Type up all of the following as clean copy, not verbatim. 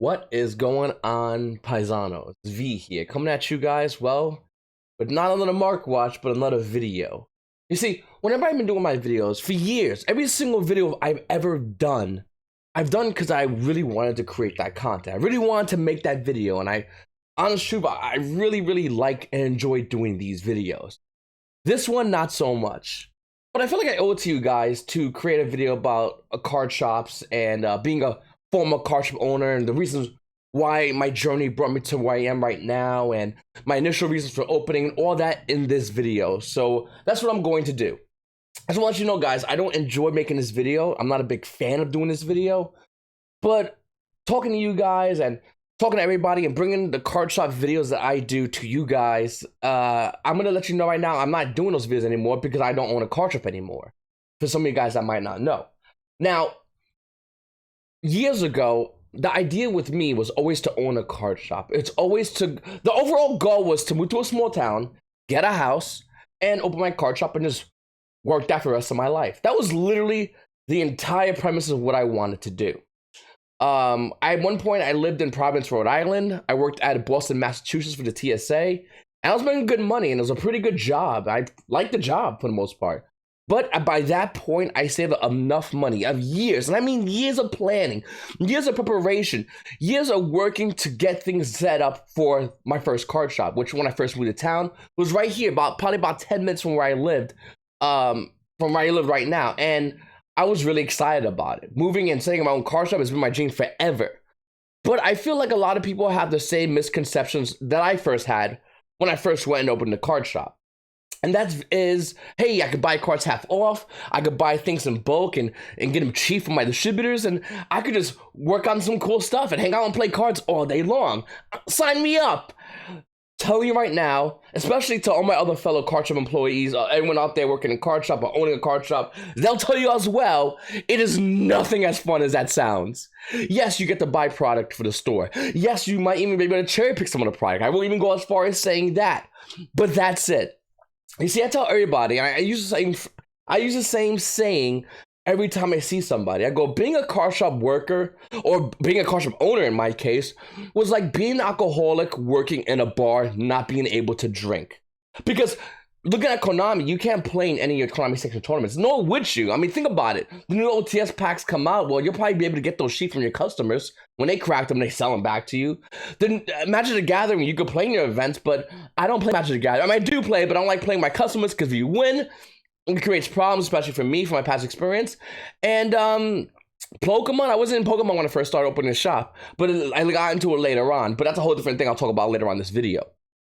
What is going on, Paisano? It's V here, coming at you guys, well, but not another Mark Watch, but another video. You see, whenever I've been doing my videos, for years, every single video I've ever done, I've done because I really wanted to create that content. I really wanted to make that video, and honest truth, I really like and enjoy doing these videos. This one, not so much. But I feel like I owe it to you guys to create a video about card shops and being a former card shop owner and the reasons why my journey brought me to where I am right now and my initial reasons for opening and all that in this video. So that's what I'm going to do. I just want to let you know, guys, I don't enjoy making this video. I'm not a big fan of doing this video, but talking to you guys and talking to everybody and bringing the card shop videos that I do to you guys, I'm going to let you know right now, I'm not doing those videos anymore because I don't own a card shop anymore. For some of you guys that might not know. Now, years ago, the idea with me was always to own a card shop. It's always the overall goal was to move to a small town, get a house, and open my card shop and just work that for the rest of my life. That was literally the entire premise of what I wanted to do. At one point, I lived in Providence, Rhode Island. I worked at Boston, Massachusetts for the TSA. And I was making good money, and it was a pretty good job. I liked the job for the most part. But by that point, I saved enough money of years, and I mean years of planning, years of preparation, years of working to get things set up for my first card shop, which when I first moved to town was right here, probably about 10 minutes from where I lived, from where I live right now. And I was really excited about it. Moving and setting up my own card shop has been my dream forever. But I feel like a lot of people have the same misconceptions that I first had when I first went and opened a card shop. And that is, hey, I could buy cards half off, I could buy things in bulk and get them cheap from my distributors, and I could just work on some cool stuff and hang out and play cards all day long. Sign me up! Telling you right now, especially to all my other fellow card shop employees, everyone out there working in card shop or owning a card shop, they'll tell you as well, it is nothing as fun as that sounds. Yes, you get to buy product for the store. Yes, you might even be able to cherry pick some of the product. I won't even go as far as saying that. But that's it. You see, I tell everybody, I use the same saying every time I see somebody. I go, being a car shop worker, or being a car shop owner in my case, was like being an alcoholic working in a bar, not being able to drink. Because looking at Konami, you can't play in any of your Konami section tournaments. Nor would you. I mean, think about it. The new OTS packs come out, well, you'll probably be able to get those sheets from your customers. When they crack them, they sell them back to you. Then Magic the Gathering, you could play in your events, but I don't play Magic the Gathering. I mean, I do play, but I don't like playing my customers because if you win, it creates problems, especially for me, from my past experience. And Pokemon, I wasn't in Pokemon when I first started opening the shop, but I got into it later on. But that's a whole different thing I'll talk about later on in this video.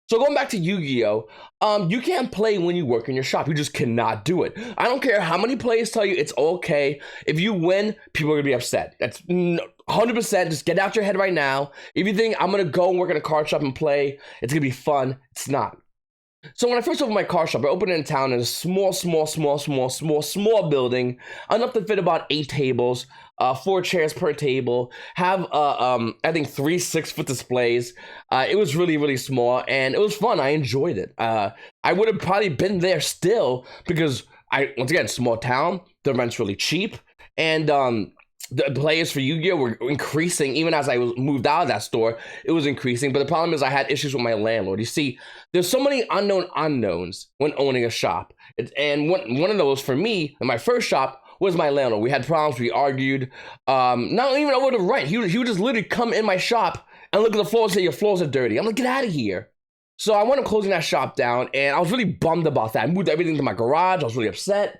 So going back to Yu-Gi-Oh, you can't play when you work in your shop. You just cannot do it. I don't care how many players tell you it's okay. If you win, people are going to be upset. That's 100%. Just get out your head right now. If you think I'm going to go and work in a card shop and play, it's going to be fun. It's not. So when I first opened my card shop, I opened it in town in a small building, enough to fit about 8 tables, 4 chairs per table, have I think 3 6-foot displays. It was really small, and it was fun. I enjoyed it. I would have probably been there still because once again, small town, the rent's really cheap, and the players for Yu-Gi-Oh were increasing. Even as I moved out of that store, it was increasing. But the problem is I had issues with my landlord. You see, there's so many unknowns when owning a shop. And one of those for me, in my first shop, was my landlord. We had problems. We argued. Not even over the rent. He would just literally come in my shop and look at the floors and say, your floors are dirty. I'm like, get out of here. So I wound up closing that shop down, and I was really bummed about that. I moved everything to my garage. I was really upset.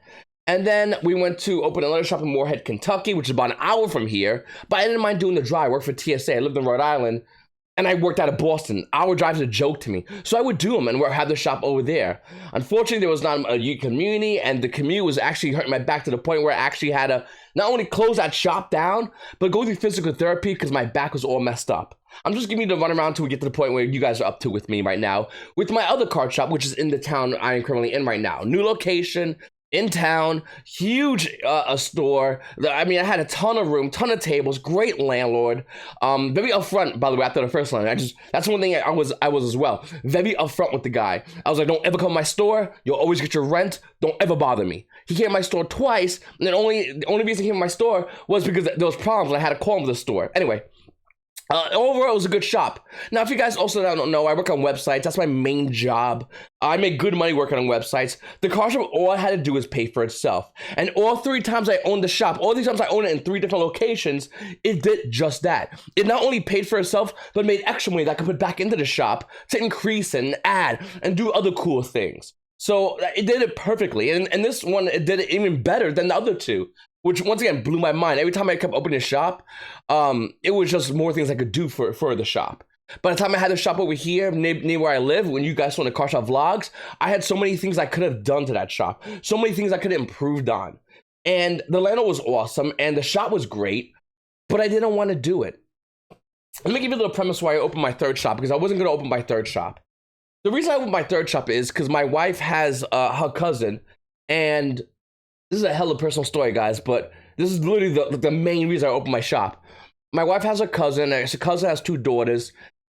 And then we went to open another shop in Moorhead, Kentucky, which is about an hour from here. But I didn't mind doing the drive. I worked for TSA. I lived in Rhode Island, and I worked out of Boston. Hour drive is a joke to me. So I would do them and have the shop over there. Unfortunately, there was not a youth community, and the commute was actually hurting my back to the point where I actually had to not only close that shop down, but go through physical therapy because my back was all messed up. I'm just giving you the runaround until we get to the point where you guys are up to with me right now, with my other card shop, which is in the town I am currently in right now. New location, in town, huge a store. I mean, I had a ton of room, ton of tables, great landlord. Very upfront, by the way, after the first line. That's one thing I was as well. Very upfront with the guy. I was like, don't ever come to my store. You'll always get your rent. Don't ever bother me. He came to my store twice, and the only reason he came to my store was because there was problems and I had to call him to the store. Anyway, Overall, it was a good shop. Now, if you guys also don't know, I work on websites. That's my main job. I make good money working on websites. The car shop, all I had to do was pay for itself. And all 3 times I owned the shop, all these times I owned it in 3 different locations, it did just that. It not only paid for itself, but made extra money that I could put back into the shop to increase and add and do other cool things. So it did it perfectly. And this one, it did it even better than the other 2. Which once again blew my mind. Every time I kept opening the shop, it was just more things I could do for the shop. By the time I had the shop over here near where I live, when you guys saw the car shop vlogs, I had so many things I could have done to that shop. So many things I could have improved on. And the landlord was awesome and the shop was great, but I didn't want to do it. Let me give you a little premise why I opened my 3rd shop, because I wasn't going to open my 3rd shop. The reason I opened my 3rd shop is because my wife has her cousin, and this is a hella personal story, guys, but this is literally the main reason I opened my shop. My wife has a cousin, and her cousin has 2 daughters,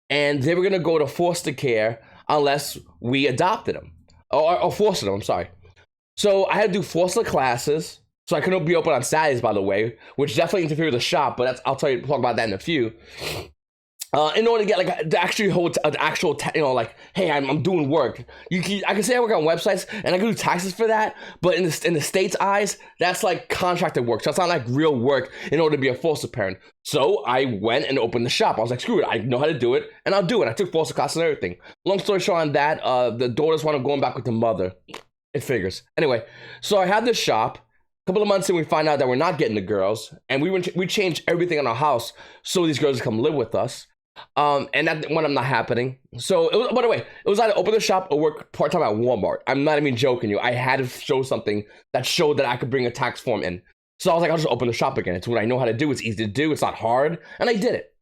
and they were going to go to foster care unless we adopted them. Or fostered them, I'm sorry. So I had to do foster classes, so I couldn't be open on Saturdays, by the way, which definitely interfered with the shop, but I'll talk about that in a few. In order to get like to actually hold an actual, like, hey, I'm doing work. I can say I work on websites and I can do taxes for that, but in the state's eyes, that's like contracted work. So it's not like real work in order to be a foster parent. So I went and opened the shop. I was like, screw it, I know how to do it, and I'll do it. I took foster classes and everything. Long story short on that, the daughters wound up going back with the mother. It figures. Anyway, so I had this shop. A couple of months in, we find out that we're not getting the girls, and we changed everything in our house so these girls would come live with us. And that wound up not happening. So, by the way, it was either open the shop or work part-time at Walmart. I'm not even joking you. I had to show something that showed that I could bring a tax form in. So I was like, I'll just open the shop again. It's what I know how to do. It's easy to do. It's not hard. And I did it.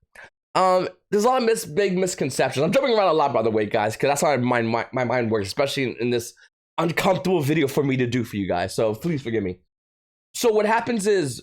There's a lot of big misconceptions. I'm jumping around a lot, by the way, guys, because that's how my mind works, especially in this uncomfortable video for me to do for you guys. So please forgive me. So what happens is,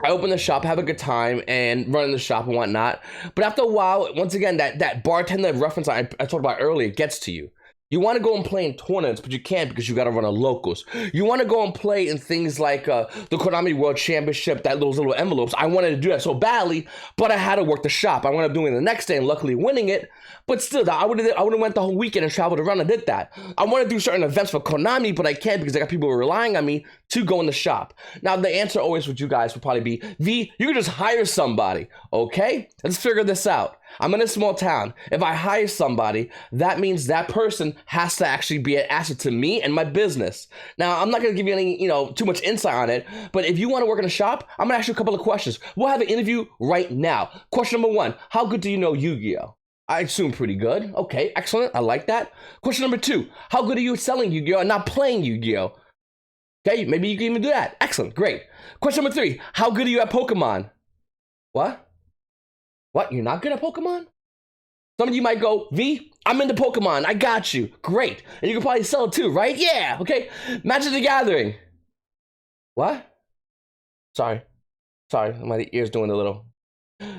I open the shop, have a good time, and run in the shop and whatnot. But after a while, once again, that bartender reference I talked about earlier gets to you. You want to go and play in tournaments, but you can't because you got to run a locals. You want to go and play in things like the Konami World Championship, those little envelopes. I wanted to do that so badly, but I had to work the shop. I wound up doing it the next day and luckily winning it. But still, I would have went the whole weekend and traveled around and did that. I want to do certain events for Konami, but I can't because I got people relying on me to go in the shop. Now, the answer always with you guys would probably be, V, you can just hire somebody, okay? Let's figure this out. I'm in a small town. If I hire somebody, that means that person has to actually be an asset to me and my business. Now, I'm not going to give you any, too much insight on it, but if you want to work in a shop, I'm going to ask you a couple of questions. We'll have an interview right now. Question number 1, how good do you know Yu-Gi-Oh? I assume pretty good. Okay, excellent. I like that. Question number 2, how good are you at selling Yu-Gi-Oh and not playing Yu-Gi-Oh? Okay, maybe you can even do that. Excellent, great. Question number 3, how good are you at Pokemon? What? What, you're not good at Pokemon? Some of you might go, V, I'm into Pokemon, I got you, great. And you can probably sell it too, right? Yeah, okay. Magic the Gathering. What? Sorry, my ear's doing a little.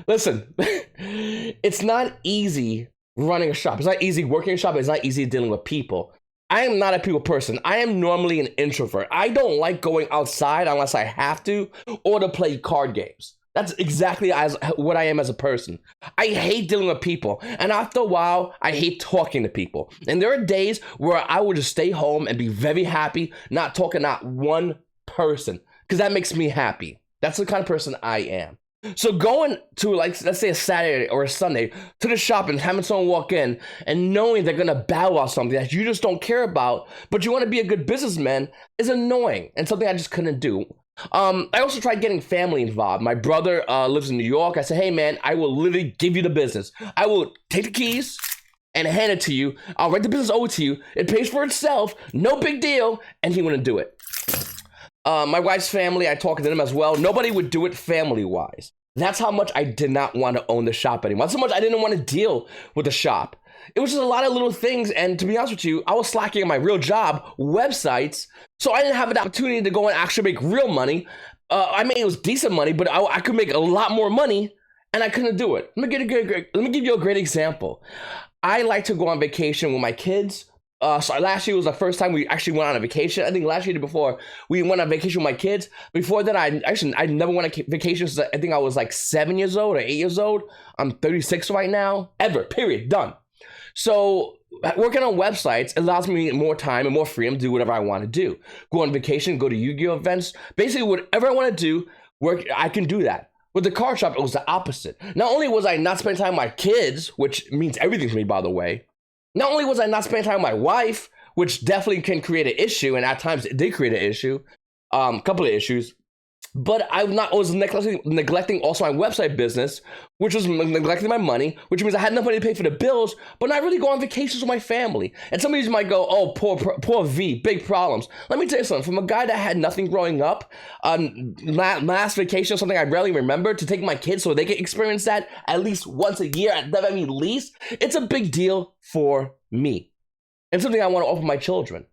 Listen, it's not easy running a shop. It's not easy working a shop, it's not easy dealing with people. I am not a people person. I am normally an introvert. I don't like going outside unless I have to or to play card games. That's exactly what I am as a person. I hate dealing with people. And after a while, I hate talking to people. And there are days where I will just stay home and be very happy, not talking to not one person, because that makes me happy. That's the kind of person I am. So going to, like, let's say a Saturday or a Sunday to the shop and having someone walk in and knowing they're going to battle on something that you just don't care about, but you want to be a good businessman is annoying and something I just couldn't do. I also tried getting family involved. My brother lives in New York. I said, hey man, I will literally give you the business. I will take the keys and hand it to you. I'll write the business over to you. It pays for itself. No big deal. And he wouldn't do it. My wife's family, I talked to them as well. Nobody would do it family-wise. That's how much I did not want to own the shop anymore. That's how much I didn't want to deal with the shop. It was just a lot of little things, and to be honest with you, I was slacking on my real job, websites, so I didn't have an opportunity to go and actually make real money. I mean, it was decent money, but I could make a lot more money, and I couldn't do it. Let me give you a great example. I like to go on vacation with my kids, So last year was the first time we actually went on a vacation. I think last year before we went on vacation with my kids. Before that, I never went on vacation since I think I was like 7 years old or 8 years old. I'm 36 right now. Ever, period, done. So working on websites allows me more time and more freedom to do whatever I want to do. Go on vacation, go to Yu-Gi-Oh events, basically whatever I want to do, I can do that. With the card shop, it was the opposite. Not only was I not spending time with my kids, which means everything to me, by the way. Not only was I not spending time with my wife, which definitely can create an issue, and at times it did create an issue, a couple of issues, but I was neglecting also my website business, which was neglecting my money, which means I had enough money to pay for the bills, but not really go on vacations with my family. And some of you might go, oh, poor V, big problems. Let me tell you something. From a guy that had nothing growing up, last vacation, something I rarely remember, to take my kids so they can experience that at least once a year, at the very least, it's a big deal for me. And something I want to offer my children.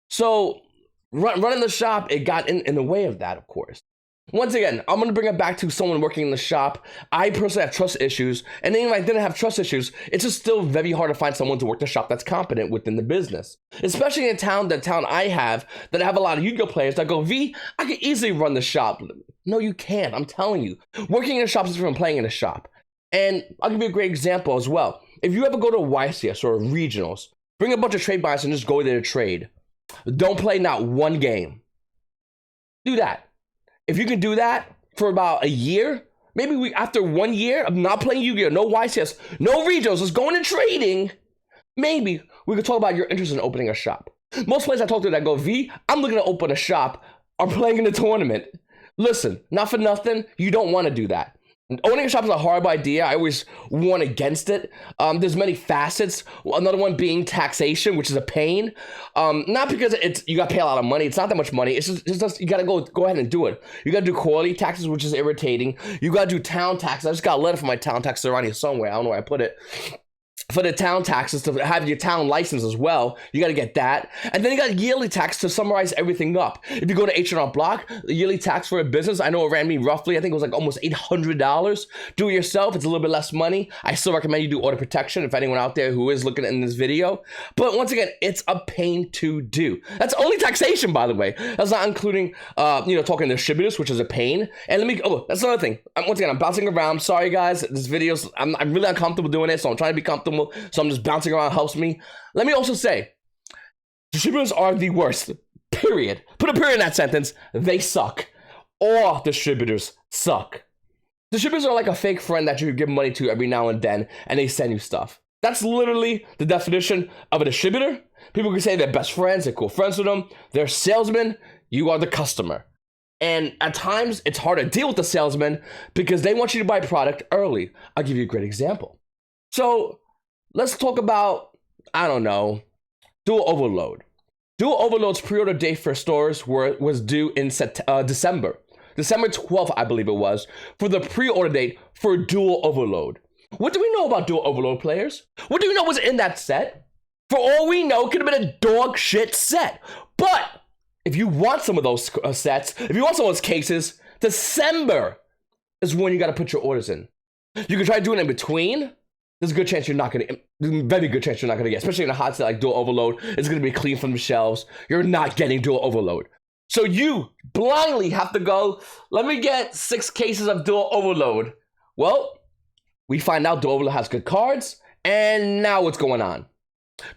So running the shop, it got in the way of that, of course. Once again, I'm going to bring it back to someone working in the shop. I personally have trust issues, and even if I didn't have trust issues, it's just still very hard to find someone to work the shop that's competent within the business. Especially in the town I have, that I have a lot of Yu-Gi-Oh players that go, V, I can easily run the shop. No, you can't, I'm telling you. Working in a shop is different from playing in a shop. And I'll give you a great example as well. If you ever go to YCS or regionals, bring a bunch of trade buyers and just go there to trade. Don't play not one game. Do that. If you can do that for about a year, maybe after 1 year of not playing Yu-Gi-Oh, no YCS, no regionals, just going and trading, maybe we could talk about your interest in opening a shop. Most players I talk to that go, V, I'm looking to open a shop, are playing in the tournament. Listen, not for nothing, you don't want to do that. Owning a shop is a horrible idea. I always warn against it. There's many facets. Another one being taxation, which is a pain. Not because you got to pay a lot of money. It's not that much money. It's just you got to go ahead and do it. You got to do quarterly taxes, which is irritating. You got to do town taxes. I just got a letter from my town taxes around here somewhere. I don't know where I put it. For the town taxes, to have your town license as well, you got to get that. And then you got yearly tax to summarize everything up. If you go to H&R Block, the yearly tax for a business, I know it ran me roughly, I think it was like almost $800. Do it yourself, it's a little bit less money. I still recommend you do order protection if anyone out there who is looking in this video. But once again, it's a pain to do. That's only taxation, by the way. That's not including, talking to distributors, which is a pain. And that's another thing. Once again, I'm bouncing around. Sorry, guys. This video's, I'm really uncomfortable doing it, so I'm trying to be comfortable. So I'm just bouncing around, helps me. Let me also say, distributors are the worst, period. Put a period in that sentence. They suck. All distributors suck. Distributors are like a fake friend that you give money to every now and then, and they send you stuff. That's literally the definition of a distributor. People can say they're best friends, they're cool friends with them, they're salesmen, you are the customer. And at times, it's hard to deal with the salesman because they want you to buy product early. I'll give you a great example. So let's talk about, I don't know, Dual Overload. Dual Overload's pre-order date for stores was due in December. December 12th, I believe it was, for the pre-order date for Dual Overload. What do we know about Dual Overload players? What do we know was in that set? For all we know, it could have been a dog shit set. But if you want some of those sets, if you want some of those cases, December is when you got to put your orders in. You can try doing it in between. There's a good chance you're not going to, very good chance you're not going to get, especially in a hot set like Dual Overload. It's going to be clean from the shelves. You're not getting Dual Overload. So you blindly have to go, let me get 6 cases of Dual Overload. Well, we find out Dual Overload has good cards, and now what's going on?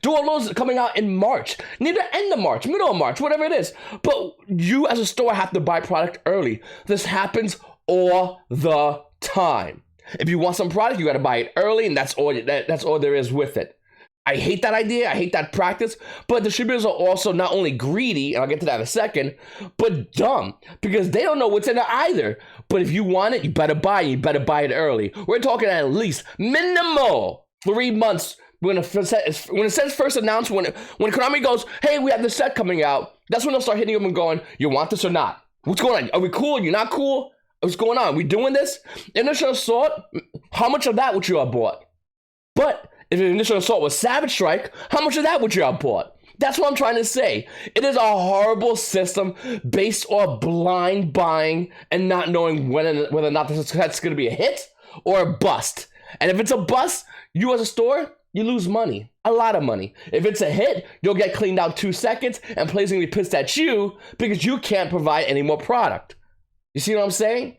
Dual Overload is coming out in March, near the end of March, middle of March, whatever it is. But you as a store have to buy product early. This happens all the time. If you want some product, you got to buy it early, and that's all there is with it. I hate that idea. I hate that practice. But distributors are also not only greedy, and I'll get to that in a second, but dumb because they don't know what's in it either. But if you want it, you better buy it. You better buy it early. We're talking at least minimal 3 months when the set is first announced. When Konami goes, hey, we have this set coming out, that's when they'll start hitting them and going, you want this or not? What's going on? Are we cool? You're not cool? What's going on? We doing this? Initial Assault, how much of that would you have bought? But if the Initial Assault was Savage Strike, how much of that would you have bought? That's what I'm trying to say. It is a horrible system based on blind buying and not knowing whether or not that's going to be a hit or a bust. And if it's a bust, you as a store, you lose money. A lot of money. If it's a hit, you'll get cleaned out 2 seconds and players are gonna be pissed at you because you can't provide any more product. You see what I'm saying?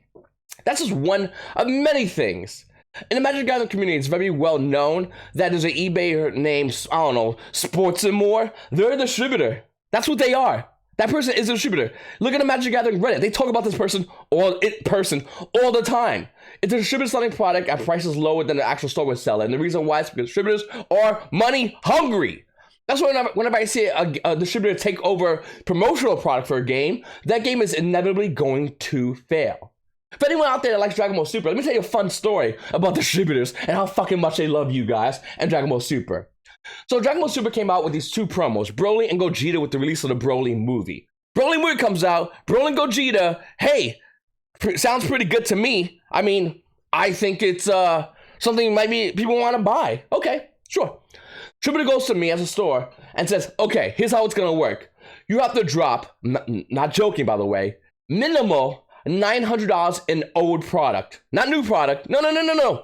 That's just one of many things. In the Magic the Gathering community, it's very well known that there's an eBay named, I don't know, Sports and More. They're a distributor. That's what they are. That person is a distributor. Look at the Magic the Gathering Reddit. They talk about this person all the time. It's a distributor selling product at prices lower than the actual store would sell it. And the reason why is because distributors are money hungry. That's why whenever I see a distributor take over promotional product for a game, that game is inevitably going to fail. For anyone out there that likes Dragon Ball Super, let me tell you a fun story about distributors and how fucking much they love you guys and Dragon Ball Super. So Dragon Ball Super came out with these 2 promos, Broly and Gogeta, with the release of the Broly movie. Broly movie comes out, Broly and Gogeta, hey, sounds pretty good to me. I mean, I think it's something maybe people want to buy. Okay, sure. Distributor goes to me as a store and says, okay, here's how it's going to work. You have to drop, not joking by the way, minimal $900 in old product. Not new product. No.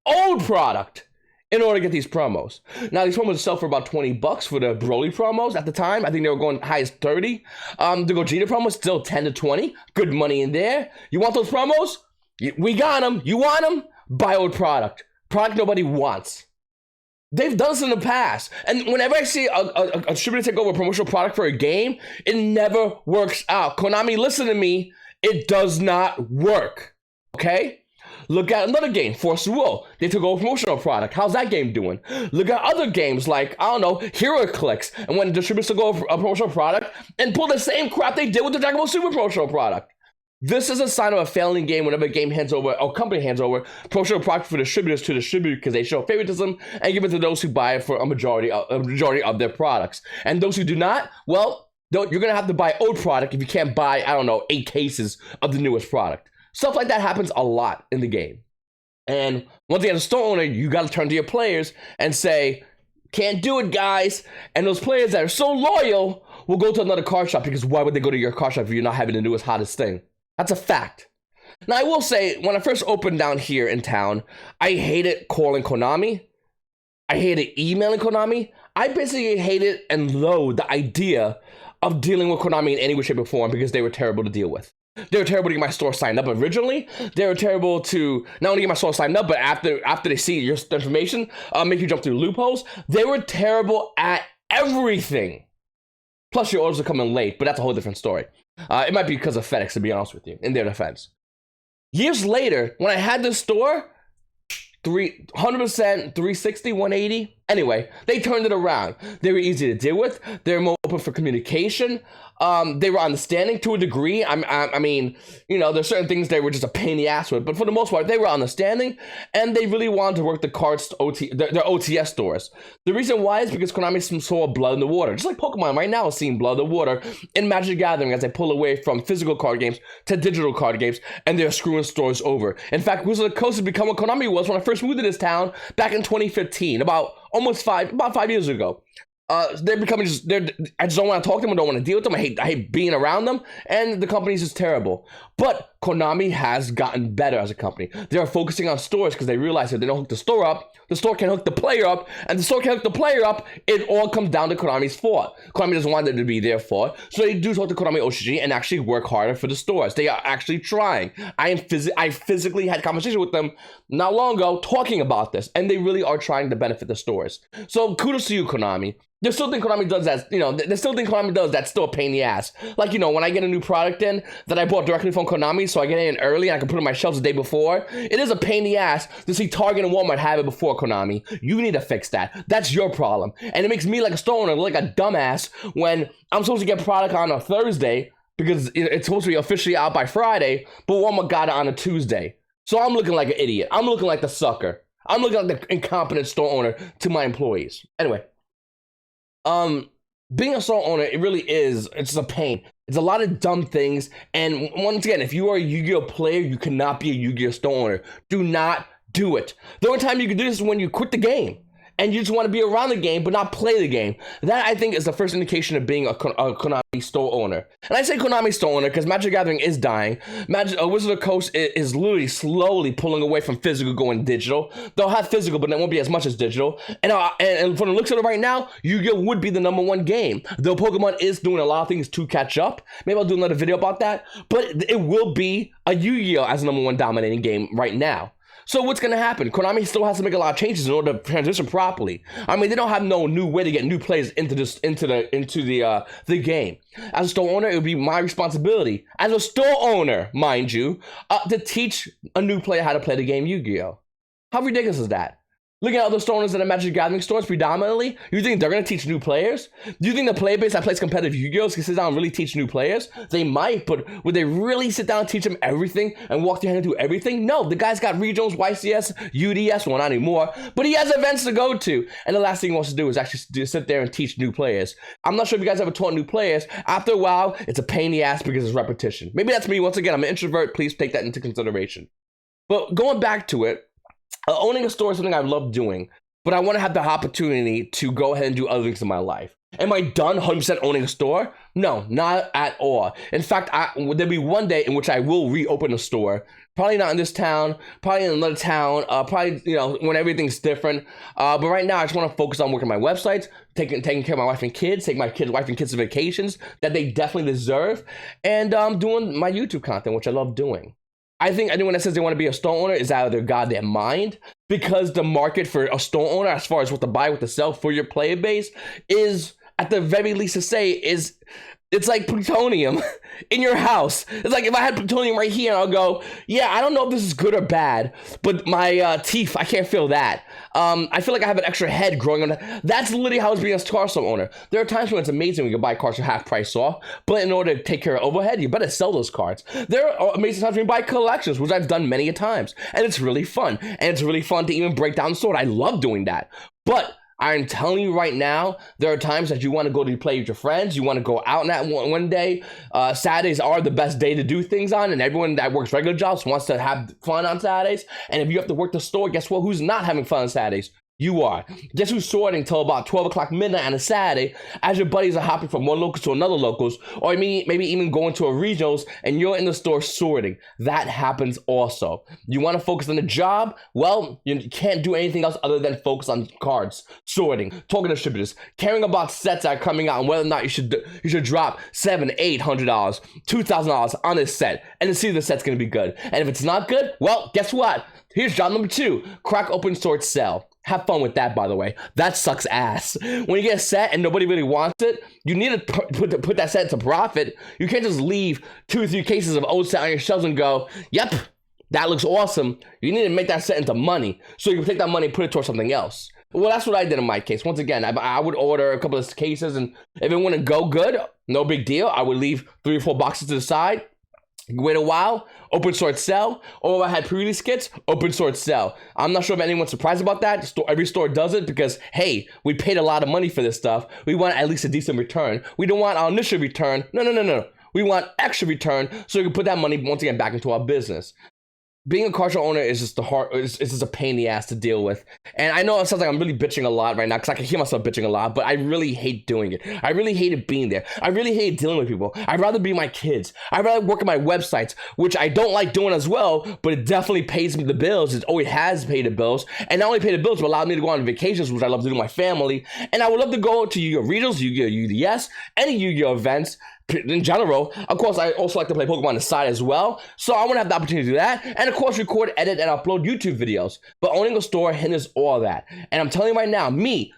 Old product in order to get these promos. Now, these promos sell for about $20 for the Broly promos at the time. I think they were going high as 30. The Gogeta promos still 10 to 20. Good money in there. You want those promos? We got them. You want them? Buy old product. Product nobody wants. They've done this in the past. And whenever I see a distributor take over a promotional product for a game, it never works out. Konami, listen to me. It does not work. Okay? Look at another game, Force of Will. They took over a promotional product. How's that game doing? Look at other games like, I don't know, HeroClix. And when distributors took over a promotional product and pull the same crap they did with the Dragon Ball Super promotional product. This is a sign of a failing game whenever a game hands over, or company hands over, promotional product for distributors to distribute because they show favoritism and give it to those who buy it for a majority of their products. And those who do not, well, you're going to have to buy old product if you can't buy, I don't know, 8 cases of the newest product. Stuff like that happens a lot in the game. And once again, as a store owner, you got to turn to your players and say, can't do it, guys. And those players that are so loyal will go to another card shop because why would they go to your card shop if you're not having the newest, hottest thing? That's a fact. Now, I will say, when I first opened down here in town, I hated calling Konami. I hated emailing Konami. I basically hated and loathed the idea of dealing with Konami in any way, shape, or form because they were terrible to deal with. They were terrible to get my store signed up originally. They were terrible to not only get my store signed up, but after they see your information, make you jump through loopholes. They were terrible at everything. Plus, your orders are coming late, but that's a whole different story. It might be because of FedEx, to be honest with you, in their defense. Years later, when I had this store, 100%, 360, 180. Anyway, they turned it around. They were easy to deal with. They were more open for communication. They were understanding to a degree. I mean, you know, there's certain things they were just a pain in the ass with, but for the most part, they were understanding, and they really wanted to work the cards, their OTS stores. The reason why is because Konami saw blood in the water. Just like Pokemon right now is seeing blood in the water in Magic the Gathering as they pull away from physical card games to digital card games, and they're screwing stores over. In fact, Wizards of the Coast has become what Konami was when I first moved to this town back in 2015, about 5 years ago. They're becoming I just don't want to talk to them. I don't want to deal with them. I hate being around them. And the company's just terrible. But Konami has gotten better as a company. They are focusing on stores because they realize that they don't hook the store up, the store can hook the player up, and the store can hook the player up. It all comes down to Konami's fault. Konami doesn't want them to be their fault. So they do talk to Konami OCG and actually work harder for the stores. They are actually trying. I physically had a conversation with them not long ago talking about this. And they really are trying to benefit the stores. So kudos to you, Konami. They still think Konami does that, you know, they still think Konami does that's still a pain in the ass. Like, you know, when I get a new product in that I bought directly from Konami, so I get it in early and I can put it on my shelves the day before, it is a pain in the ass to see Target and Walmart have it before Konami. You need to fix that. That's your problem. And it makes me like a store owner look like a dumbass when I'm supposed to get product on a Thursday because it's supposed to be officially out by Friday, but Walmart got it on a Tuesday. So I'm looking like an idiot. I'm looking like the sucker. I'm looking like the incompetent store owner to my employees. Anyway. Being a store owner, it really is, it's a pain. It's a lot of dumb things. And once again, if you are a Yu-Gi-Oh player, you cannot be a Yu-Gi-Oh store owner. Do not do it. The only time you can do this is when you quit the game. and you just want to be around the game but not play the game. That, I think, is the first indication of being a Konami store owner. And I say Konami store owner because Magic the Gathering is dying. Wizard of the Coast is literally slowly pulling away from physical, going digital. They'll have physical, but it won't be as much as digital. And from the looks of it right now, Yu-Gi-Oh! Would be the #1 game. Though Pokemon is doing a lot of things to catch up. Maybe I'll do another video about that. But it will be a Yu-Gi-Oh! As the #1 dominating game right now. So what's going to happen? Konami still has to make a lot of changes in order to transition properly. I mean, they don't have no new way to get new players into the game. As a store owner, it would be my responsibility, as a store owner, mind you, to teach a new player how to play the game Yu-Gi-Oh! How ridiculous is that? Looking at other store owners in the Magic the Gathering stores predominantly, you think they're going to teach new players? Do you think the player base that plays competitive Yu-Gi-Oh! Can sit down and really teach new players? They might, but would they really sit down and teach them everything and walk their hand through everything? No, the guy's got regionals, YCS, UDS, well, not anymore, but he has events to go to. And the last thing he wants to do is actually sit there and teach new players. I'm not sure if you guys ever taught new players. After a while, it's a pain in the ass because it's repetition. Maybe that's me. Once again, I'm an introvert. Please take that into consideration. But going back to it, owning a store is something I love doing, but I want to have the opportunity to go ahead and do other things in my life. Am I done 100% owning a store? No, not at all. In fact, there'll be one day in which I will reopen a store. Probably not in this town, probably in another town, probably, when everything's different. But right now, I just want to focus on working my websites, taking care of my wife and kids, take my wife and kids to vacations that they definitely deserve, and doing my YouTube content, which I love doing. I think anyone that says they want to be a store owner is out of their goddamn mind, because the market for a store owner, as far as what to buy, what to sell for your player base, is, at the very least to say, it's like plutonium in your house. It's like if I had plutonium right here, I'll go, yeah, I don't know if this is good or bad, but my teeth, I can't feel that. I feel like I have an extra head growing on that. That's literally how it's being a car store owner. There are times when it's amazing when you can buy cars for half price off, but in order to take care of overhead, you better sell those cards. There are amazing times when you buy collections, which I've done many a times, and it's really fun. And it's really fun to even break down the store. I love doing that. But I'm telling you right now, there are times that you want to go to play with your friends. You want to go out on that one day. Saturdays are the best day to do things on, and everyone that works regular jobs wants to have fun on Saturdays. And if you have to work the store, guess what? Who's not having fun on Saturdays? You are. Guess who's sorting till about 12 o'clock midnight on a Saturday as your buddies are hopping from one locus to another locus, or maybe even going to a regionals and you're in the store sorting. That happens also. You want to focus on the job? Well, you can't do anything else other than focus on cards, sorting, talking to distributors, caring about sets that are coming out and whether or not you should drop $700, $800, $2,000 on this set and to see if the set's going to be good. And if it's not good, well, guess what? Here's job number 2, crack open sort sell. Have fun with that, by the way. That sucks ass. When you get a set and nobody really wants it, you need to put that set into profit. You can't just leave 2 or 3 cases of old set on your shelves and go, yep, that looks awesome. You need to make that set into money so you can take that money and put it towards something else. Well, that's what I did in my case. Once again, I would order a couple of cases, and if it wouldn't go good, no big deal. I would leave 3 or 4 boxes to the side. Wait a while, open sort sell, or I had pre-release kits, open sort sell. I'm not sure if anyone's surprised about that. Every store does it because, hey, we paid a lot of money for this stuff. We want at least a decent return. We don't want our initial return. No. We want extra return so we can put that money once again back into our business. Being a car show owner is just it's just a pain in the ass to deal with. And I know it sounds like I'm really bitching a lot right now because I can hear myself bitching a lot, but I really hate doing it. I really hated being there. I really hate dealing with people. I'd rather be my kids. I'd rather work on my websites, which I don't like doing as well, but it definitely pays me the bills. It always has paid the bills. And not only pay the bills, but allowed me to go on vacations, which I love to do with my family. And I would love to go to Yu-Gi-Oh! Regionals, Yu-Gi-Oh! UDS, any Yu-Gi-Oh! Events. In general, of course, I also like to play Pokemon on the side as well, so I want to have the opportunity to do that, and of course, record, edit, and upload YouTube videos. But owning a store hinders all that. And I'm telling you right now, me,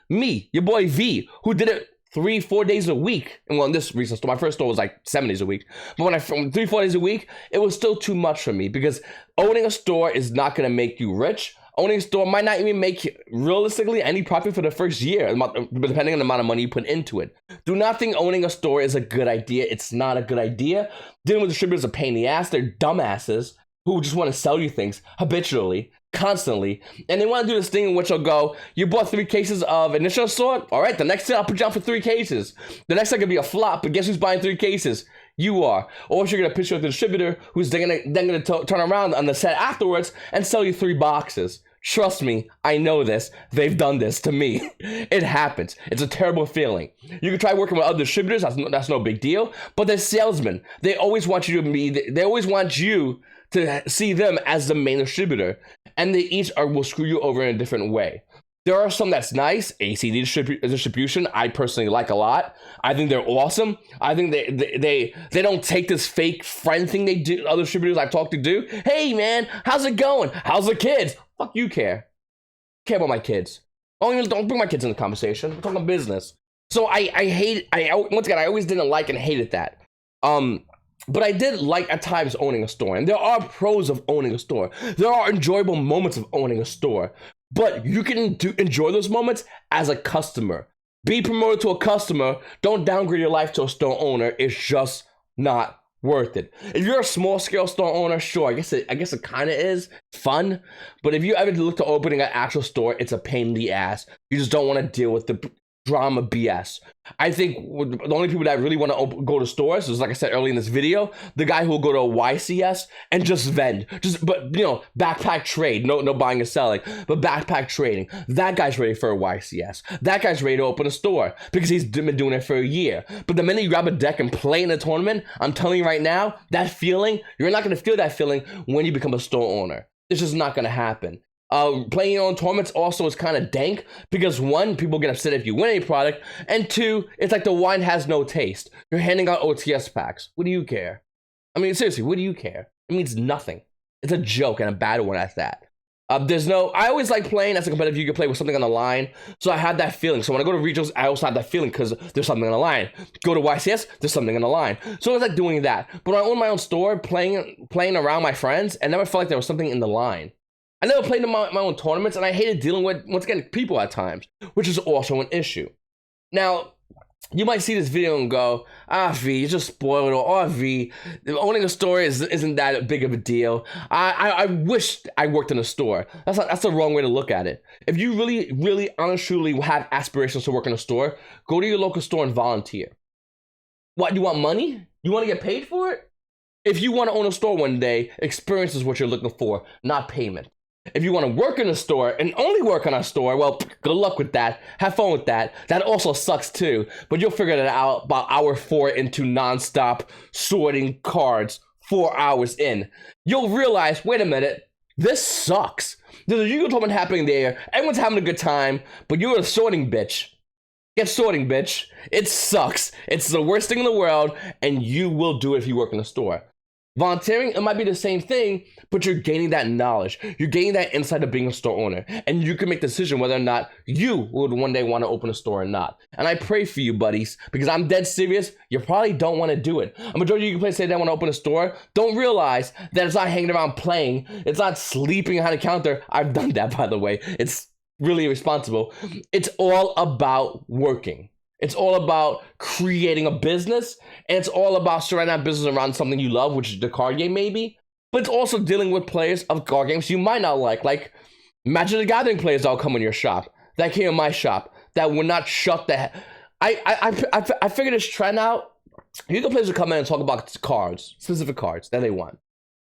your boy V, who did it 3-4 days a week, and well, in this recent store, my first store was like 7 days a week, but when from 3-4 days a week, it was still too much for me, because owning a store is not going to make you rich. Owning a store might not even make realistically any profit for the first year, depending on the amount of money you put into it. Do not think owning a store is a good idea. It's not a good idea. Dealing with distributors is a pain in the ass. They're dumbasses who just want to sell you things habitually, constantly. And they want to do this thing in which they'll go, you bought 3 cases of initial sort? All right, the next set I'll put you on for 3 cases. The next set could be a flop, but guess who's buying 3 cases? You are. Or if you're going to pitch you with the distributor who's then going to turn around on the set afterwards and sell you 3 boxes. Trust me, I know this. They've done this to me. It happens. It's a terrible feeling. You can try working with other distributors. That's no big deal. But they're salesmen. They always want you to be. They always want you to see them as the main distributor, and they each will screw you over in a different way. There are some that's nice. ACD distribution, I personally like a lot. I think they're awesome. I think they don't take this fake friend thing they do. Other distributors I've talked to do. Hey man, how's it going? How's the kids? Fuck you, care about my kids. Don't bring my kids in the conversation. We're talking business. So I hate. Once again, I always didn't like and hated that. But I did like at times owning a store, and there are pros of owning a store. There are enjoyable moments of owning a store. But you can enjoy those moments as a customer. Be promoted to a customer. Don't downgrade your life to a store owner. It's just not worth it. If you're a small scale store owner, sure, I guess it kind of is fun. But if you ever look to opening an actual store, it's a pain in the ass. You just don't want to deal with the drama BS. I think the only people that really want to go to stores is, like I said earlier in this video, the guy who will go to a YCS and just vend, but backpack trade, no buying and selling, but backpack trading. That guy's ready for a YCS. That guy's ready to open a store because he's been doing it for a year. But the minute you grab a deck and play in a tournament, I'm telling you right now, that feeling, you're not going to feel that feeling when you become a store owner. It's just not going to happen. Playing your own tournaments also is kind of dank because one, people get upset if you win a product, and two, it's like the wine has no taste. You're handing out OTS packs. What do you care? I mean, seriously, what do you care? It means nothing. It's a joke and a bad one at that. I always like playing as a competitive. You can play with something on the line, so I had that feeling. So when I go to regionals, I also have that feeling because there's something on the line. Go to YCS, there's something on the line. So I was like doing that. But when I owned my own store, playing around my friends, I never felt like there was something in the line. I never played in my own tournaments, and I hated dealing with, once again, people at times, which is also an issue. Now, you might see this video and go, V, you just spoiled it, or V, owning a store isn't that big of a deal. I wish I worked in a store. That's the wrong way to look at it. If you really, really, honestly have aspirations to work in a store, go to your local store and volunteer. What, you want money? You want to get paid for it? If you want to own a store one day, experience is what you're looking for, not payment. If you want to work in a store and only work on a store, well, good luck with that. Have fun with that. That also sucks too. But you'll figure that out about hour 4 into nonstop sorting cards, 4 hours in. You'll realize, wait a minute, this sucks. There's a Yu-Gi-Oh tournament happening there. Everyone's having a good time, but you're a sorting bitch. Get sorting, bitch. It sucks. It's the worst thing in the world, and you will do it if you work in a store. Volunteering, it might be the same thing, but you're gaining that knowledge. You're gaining that insight of being a store owner. And you can make the decision whether or not you would one day want to open a store or not. And I pray for you, buddies, because I'm dead serious. You probably don't want to do it. A majority of you players say they want to open a store. Don't realize that it's not hanging around playing. It's not sleeping behind a counter. I've done that, by the way. It's really irresponsible. It's all about working. It's all about creating a business, and it's all about surrounding that business around something you love, which is the card game maybe, but it's also dealing with players of card games you might not like Magic the Gathering players that'll come in your shop, that came in my shop, that would not shut the heck. I figured this trend out. Yu-Gi-Oh players will come in and talk about cards, specific cards that they want.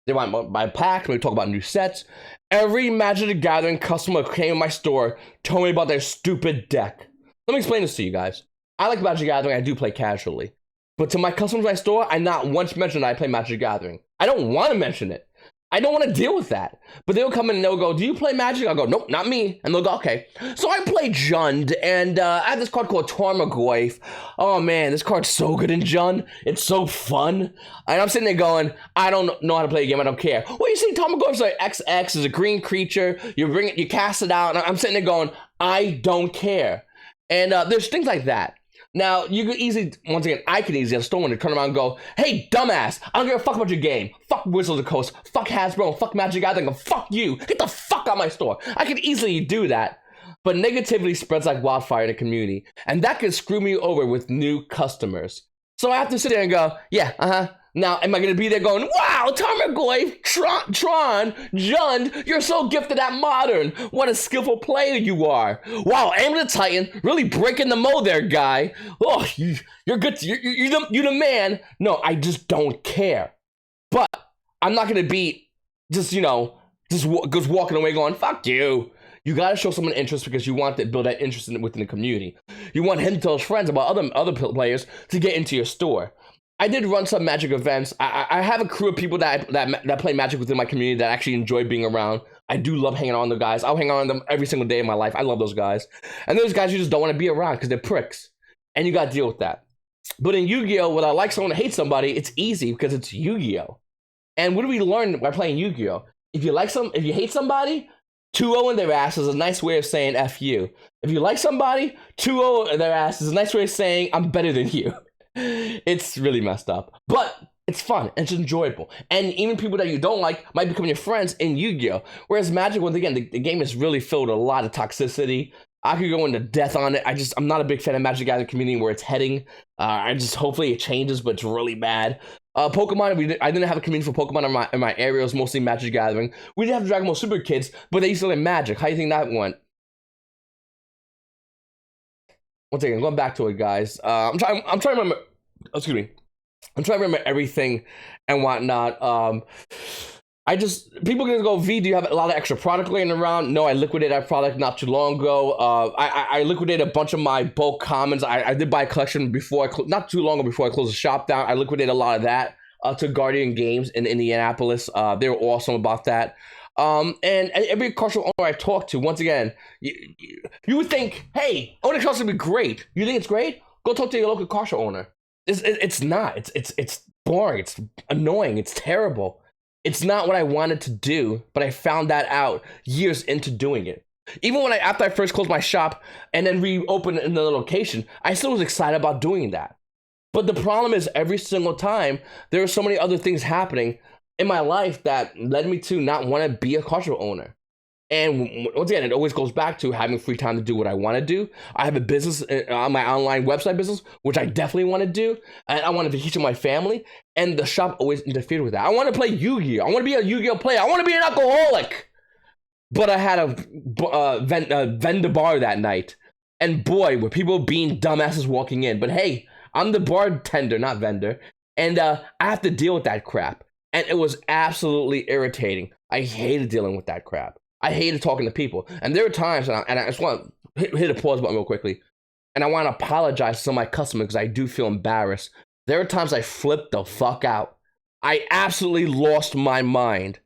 They want my packs, we talk about new sets. Every Magic the Gathering customer who came in my store told me about their stupid deck. Let me explain this to you guys. I like Magic the Gathering, I do play casually. But to my customers in my store, I not once mentioned that I play Magic the Gathering. I don't want to mention it. I don't want to deal with that. But they'll come in and they'll go, do you play Magic? I'll go, nope, not me. And they'll go, okay. So I play Jund, and I have this card called Tarmogoyf. Oh man, this card's so good in Jund. It's so fun. And I'm sitting there going, I don't know how to play a game, I don't care. Well, you see, Tarmogoyf's like XX, is a green creature, you cast it out, and I'm sitting there going, I don't care. And there's things like that. Now, you could easily, once again, I could easily, as a store owner, turn around and go, hey, dumbass, I don't give a fuck about your game. Fuck Wizards of the Coast, fuck Hasbro, fuck Magic the Gathering, fuck you. Get the fuck out of my store. I could easily do that. But negativity spreads like wildfire in the community. And that could screw me over with new customers. So I have to sit there and go, yeah, Now, am I going to be there going, wow, Tarmogoyf, Tron, Jund, you're so gifted at Modern. What a skillful player you are. Wow, Aim the Titan, really breaking the mold there, guy. Oh, you're good. You're the man. No, I just don't care. But I'm not going to be just, Just walking away going, fuck you. You gotta show someone interest because you want to build that interest within the community. You want him to tell his friends about other players to get into your store. I did run some Magic events. I have a crew of people that play Magic within my community that actually enjoy being around. I do love hanging on the guys. I'll hang on them every single day of my life. I love those guys. And those guys you just don't want to be around because they're pricks. And you got to deal with that. But in Yu-Gi-Oh, when I like someone to hate somebody, it's easy because it's Yu-Gi-Oh. And what do we learn by playing Yu-Gi-Oh? If you hate somebody, 2-0 in their ass is a nice way of saying F you. If you like somebody, 2-0 in their ass is a nice way of saying I'm better than you. It's really messed up. But it's fun. It's enjoyable. And even people that you don't like might become your friends in Yu-Gi-Oh! Whereas Magic, once again, the game is really filled with a lot of toxicity. I could go into depth on it. I'm not a big fan of Magic Gathering community where it's heading. Hopefully it changes, but it's really bad. Pokemon, I didn't have a community for Pokemon in my area. It was mostly Magic Gathering. We did have Dragon Ball Super kids, but they used to play Magic. How do you think that went? Once again, going back to it, guys. I'm trying to remember. Excuse me. I'm trying to remember everything and whatnot. People gonna go, V, do you have a lot of extra product laying around? No, I liquidated that product not too long ago. I liquidated a bunch of my bulk commons. I did buy a collection not too long ago before I closed the shop down. I liquidated a lot of that to Guardian Games in Indianapolis. They were awesome about that. And every card shop owner I talked to, once again, you would think, hey, owning cars would be great. You think it's great? Go talk to your local car shop owner. It's not. It's boring. It's annoying. It's terrible. It's not what I wanted to do, but I found that out years into doing it. Even after I first closed my shop and then reopened in another location, I still was excited about doing that. But the problem is every single time, there are so many other things happening in my life that led me to not want to be a car shop owner. And once again, it always goes back to having free time to do what I want to do. I have a business on my online website business, which I definitely want to do. And I want to teach my family. And the shop always interfered with that. I want to play Yu-Gi-Oh! I want to be a Yu-Gi-Oh! Player. I want to be an alcoholic. But I had a vendor bar that night. And boy, were people being dumbasses walking in. But hey, I'm the bartender, not vendor. And I have to deal with that crap. And it was absolutely irritating. I hated dealing with that crap. I hated talking to people. And there were times, and I just want to hit a pause button real quickly, and I want to apologize to some of my customers because I do feel embarrassed. There are times I flipped the fuck out. I absolutely lost my mind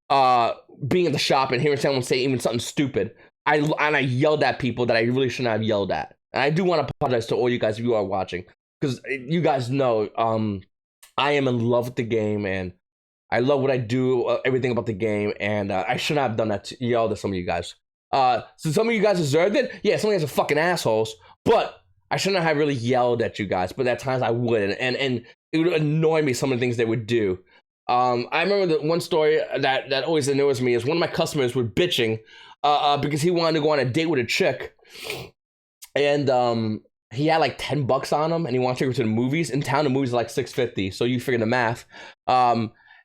being in the shop and hearing someone say even something stupid. I yelled at people that I really shouldn't have yelled at. And I do want to apologize to all you guys if you are watching, because you guys know I am in love with the game, and I love what I do, everything about the game, and I shouldn't have done that to yell at some of you guys. So some of you guys deserved it. Yeah, some of you guys are fucking assholes, but I shouldn't have really yelled at you guys, but at times I would, and it would annoy me, some of the things they would do. I remember the one story that always annoys me is one of my customers were bitching because he wanted to go on a date with a chick, and he had like $10 on him, and he wanted to take her to the movies. In town, the movies are like $6.50, so you figure the math.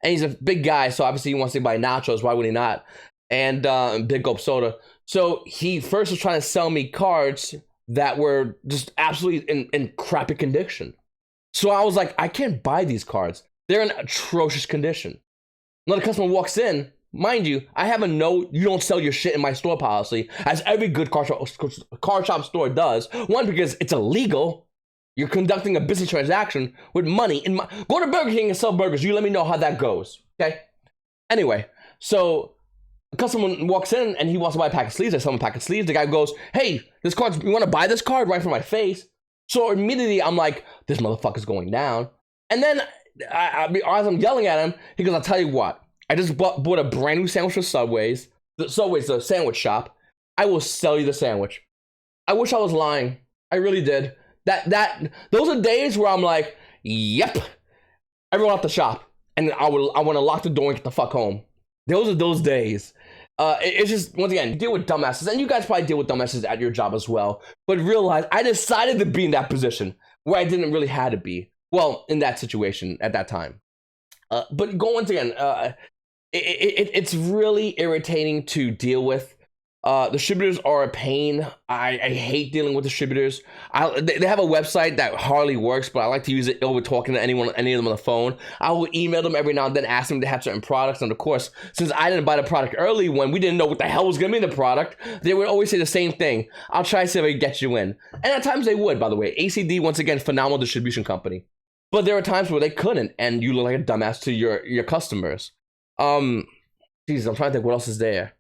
And he's a big guy, so obviously he wants to buy nachos. Why would he not? And big gulp soda. So he first was trying to sell me cards that were just absolutely in crappy condition. So I was like, I can't buy these cards. They're in atrocious condition. Another customer walks in. Mind you, I have a no, you don't sell your shit in my store policy, as every good car shop store does. One, because it's illegal. You're conducting a business transaction with money in my... Go to Burger King and sell burgers. You let me know how that goes, okay? Anyway, so a customer walks in and he wants to buy a pack of sleeves. I sell him a pack of sleeves. The guy goes, hey, this card, you want to buy this card? Right from my face. So immediately I'm like, this motherfucker's going down. And then as I'm yelling at him, he goes, I'll tell you what. I just bought a brand new sandwich from Subway's. Subway's the sandwich shop. I will sell you the sandwich. I wish I was lying. I really did. Those are days where I'm like, yep, everyone out the shop, and I want to lock the door and get the fuck home. Those are those days. It's just, once again, deal with dumbasses, and you guys probably deal with dumbasses at your job as well. But realize I decided to be in that position where I didn't really have to be. Well, in that situation at that time. But once again, it's really irritating to deal with. Distributors are a pain. I hate dealing with distributors. They have a website that hardly works, but I like to use it over talking to any of them on the phone. I will email them every now and then, ask them to have certain products. And of course, since I didn't buy the product early when we didn't know what the hell was going to be in the product, they would always say the same thing. I'll try to see if I can get you in. And at times they would, by the way. ACD, once again, phenomenal distribution company. But there were times where they couldn't, and you look like a dumbass to your customers. Jesus, I'm trying to think what else is there.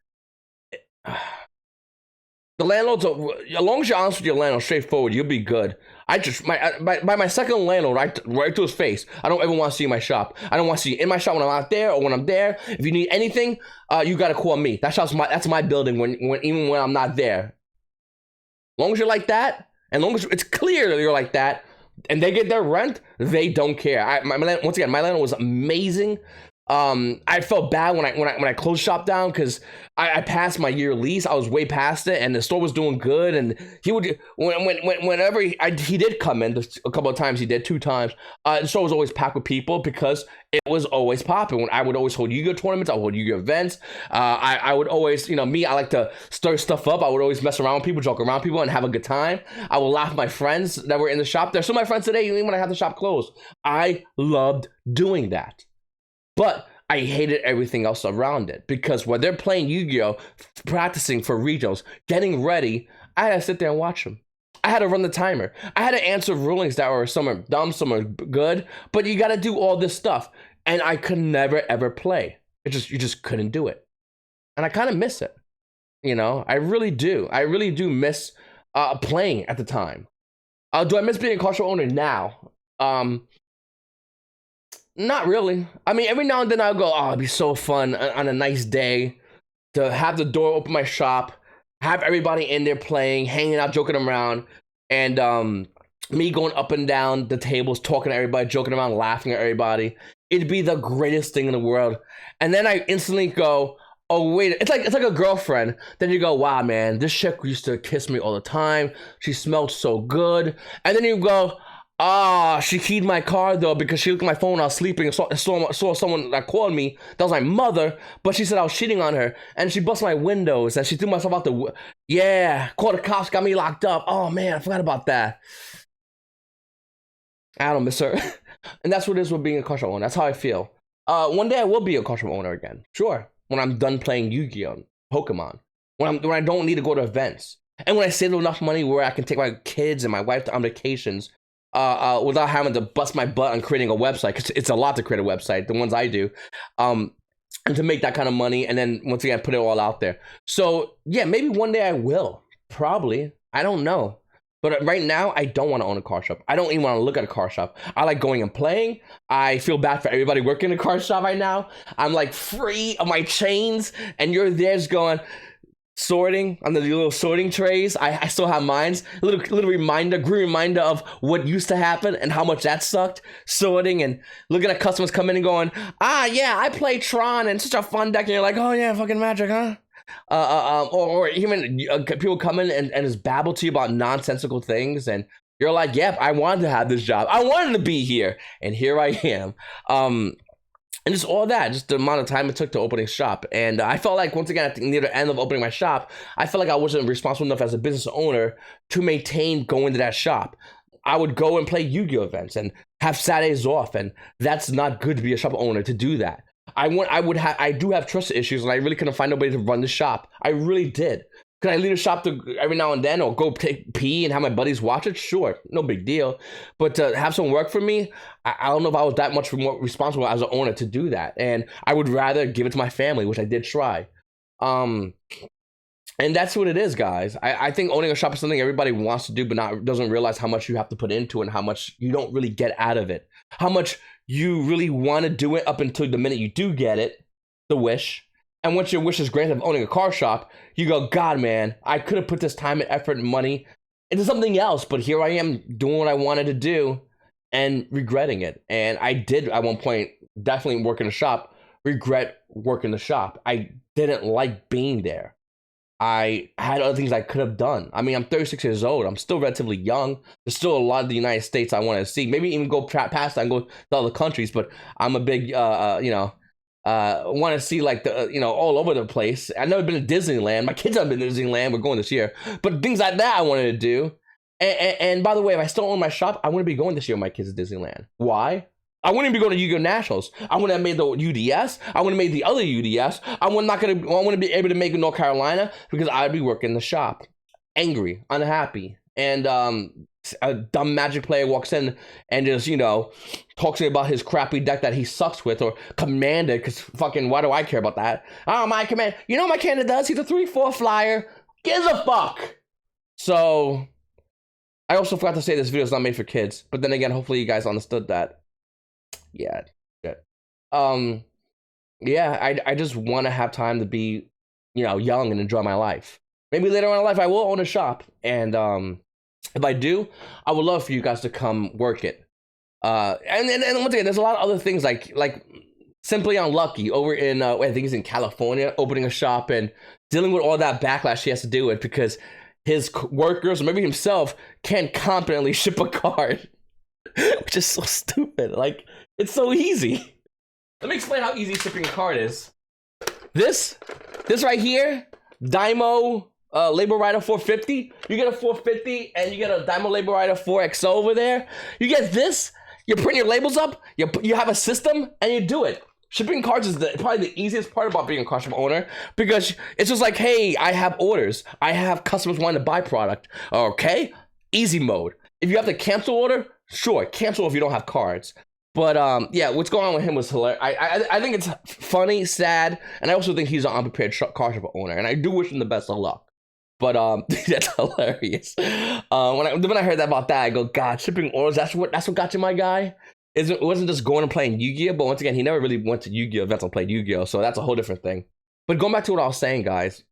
The landlords, as long as you're honest with your landlord, straightforward, you'll be good. I just by my second landlord, right to his face. I don't ever want to see my shop. I don't want to see you in my shop when I'm out there or when I'm there. If you need anything, you gotta call me. That's my building. Even when I'm not there. As long as you're like that, and as long as it's clear that you're like that, and they get their rent, they don't care. Once again, my landlord was amazing. I felt bad when I closed shop down because I passed my year lease. I was way past it, and the store was doing good. And he would whenever he did come in a couple of times. He did 2 times. The store was always packed with people because it was always popping. When I would always hold Yu-Gi-Oh tournaments, I would hold Yu-Gi-Oh events. I would always, me, I like to stir stuff up. I would always mess around with people, joke around people, and have a good time. I would laugh at my friends that were in the shop. They're still my friends today, even when I had the shop closed. I loved doing that. But I hated everything else around it because when they're playing Yu-Gi-Oh, practicing for regionals, getting ready, I had to sit there and watch them. I had to run the timer. I had to answer rulings that were some are dumb, some are good, but you got to do all this stuff. And I could never, ever play. You just couldn't do it. And I kind of miss it. I really do. I really do miss playing at the time. Do I miss being a car show owner now? Not really. I mean, every now and then I'll go, oh, it'd be so fun on a nice day to have the door open my shop, have everybody in there playing, hanging out, joking around, and me going up and down the tables, talking to everybody, joking around, laughing at everybody. It'd be the greatest thing in the world. And then I instantly go, oh, wait, it's like a girlfriend. Then you go, wow, man, this chick used to kiss me all the time. She smelled so good. And then you go, she keyed my car though because she looked at my phone when I was sleeping and saw someone that called me. That was my mother, but she said I was cheating on her, and she busted my windows and she threw myself out the. Yeah, called the cops, got me locked up. Oh man, I forgot about that. I don't miss her, and that's what it is with being a car shop owner. That's how I feel. One day I will be a car shop owner again. Sure, when I'm done playing Yu-Gi-Oh, Pokemon, when I don't need to go to events, and when I save enough money where I can take my kids and my wife on vacations. Without having to bust my butt on creating a website, because it's a lot to create a website, the ones I do, and to make that kind of money, and then once again put it all out there. So yeah, maybe one day I will. Probably, I don't know. But right now, I don't want to own a car shop. I don't even want to look at a car shop. I like going and playing. I feel bad for everybody working in a car shop right now. I'm like free of my chains, and you're there just going. Sorting on the little sorting trays. I still have mines. A little green reminder of what used to happen and how much that sucked. Sorting and looking at customers come in and going, yeah, I play Tron and such a fun deck. And you're like, oh yeah, fucking Magic, huh? Or even people come in and just babble to you about nonsensical things, and you're like, yep, I wanted to have this job. I wanted to be here, and here I am. And just all that, just the amount of time it took to opening shop. And I felt like, once again, near the end of opening my shop, I felt like I wasn't responsible enough as a business owner to maintain going to that shop. I would go and play Yu-Gi-Oh events and have Saturdays off, and that's not good to be a shop owner to do that. I do have trust issues, and I really couldn't find nobody to run the shop. I really did. Could I leave the shop every now and then, or go take pee and have my buddies watch it? Sure, no big deal. But to have someone work for me, I don't know if I was that much more responsible as an owner to do that. And I would rather give it to my family, which I did try. And that's what it is, guys. I think owning a shop is something everybody wants to do, but doesn't realize how much you have to put into it and how much you don't really get out of it. How much you really want to do it up until the minute you do get it, the wish. And once your wish is granted of owning a car shop, you go, God, man, I could have put this time and effort and money into something else, but here I am doing what I wanted to do and regretting it. And I did, at one point, definitely work in a shop, regret working the shop. I didn't like being there. I had other things I could have done. I mean, I'm 36 years old. I'm still relatively young. There's still a lot of the United States I want to see. Maybe even go past that and go to other countries, but I'm a big, want to see like the all over the place. I've never been to Disneyland. My kids haven't been to Disneyland. We're going this year, but things like that I wanted to do. And by the way, if I still own my shop, I wouldn't be going this year with my kids to Disneyland. Why? I wouldn't be going to Yu-Gi-Oh! Nationals. I wouldn't have made the UDS. I wouldn't have made the other UDS. I wouldn't be able to make it in North Carolina because I'd be working the shop. Angry, unhappy. And a dumb Magic player walks in and just, talks to me about his crappy deck that he sucks with, or Commander, because fucking, why do I care about that? Oh, my Commander. You know what my Commander does? He's a 3/4 flyer. Gives a fuck. So, I also forgot to say this video is not made for kids. But then again, hopefully you guys understood that. Yeah. Shit. Yeah, I just want to have time to be, young and enjoy my life. Maybe later on in life I will own a shop, and if I do, I would love for you guys to come work it. And once again, there's a lot of other things like Simply Unlucky over in I think he's in California, opening a shop and dealing with all that backlash he has to deal with because his workers or maybe himself can't competently ship a card, which is so stupid. Like, it's so easy. Let me explain how easy shipping a card is. This right here, Dymo Label Rider 450. You get a 450 and you get a Dymo Label Rider 4XO over there. You get this, you print your labels up, you have a system, and you do it. Shipping cards is probably the easiest part about being a card shop owner because it's just like, hey, I have orders. I have customers wanting to buy product. Okay, easy mode. If you have to cancel order, sure, cancel if you don't have cards. But yeah, what's going on with him was hilarious. I think it's funny, sad, and I also think he's an unprepared card shop owner, and I do wish him the best of luck. But that's hilarious. When I heard about that, I go, God, shipping orders, that's what got you, my guy? It wasn't just going and playing Yu-Gi-Oh! But once again, he never really went to Yu-Gi-Oh! Events and played Yu-Gi-Oh! So that's a whole different thing. But going back to what I was saying, guys,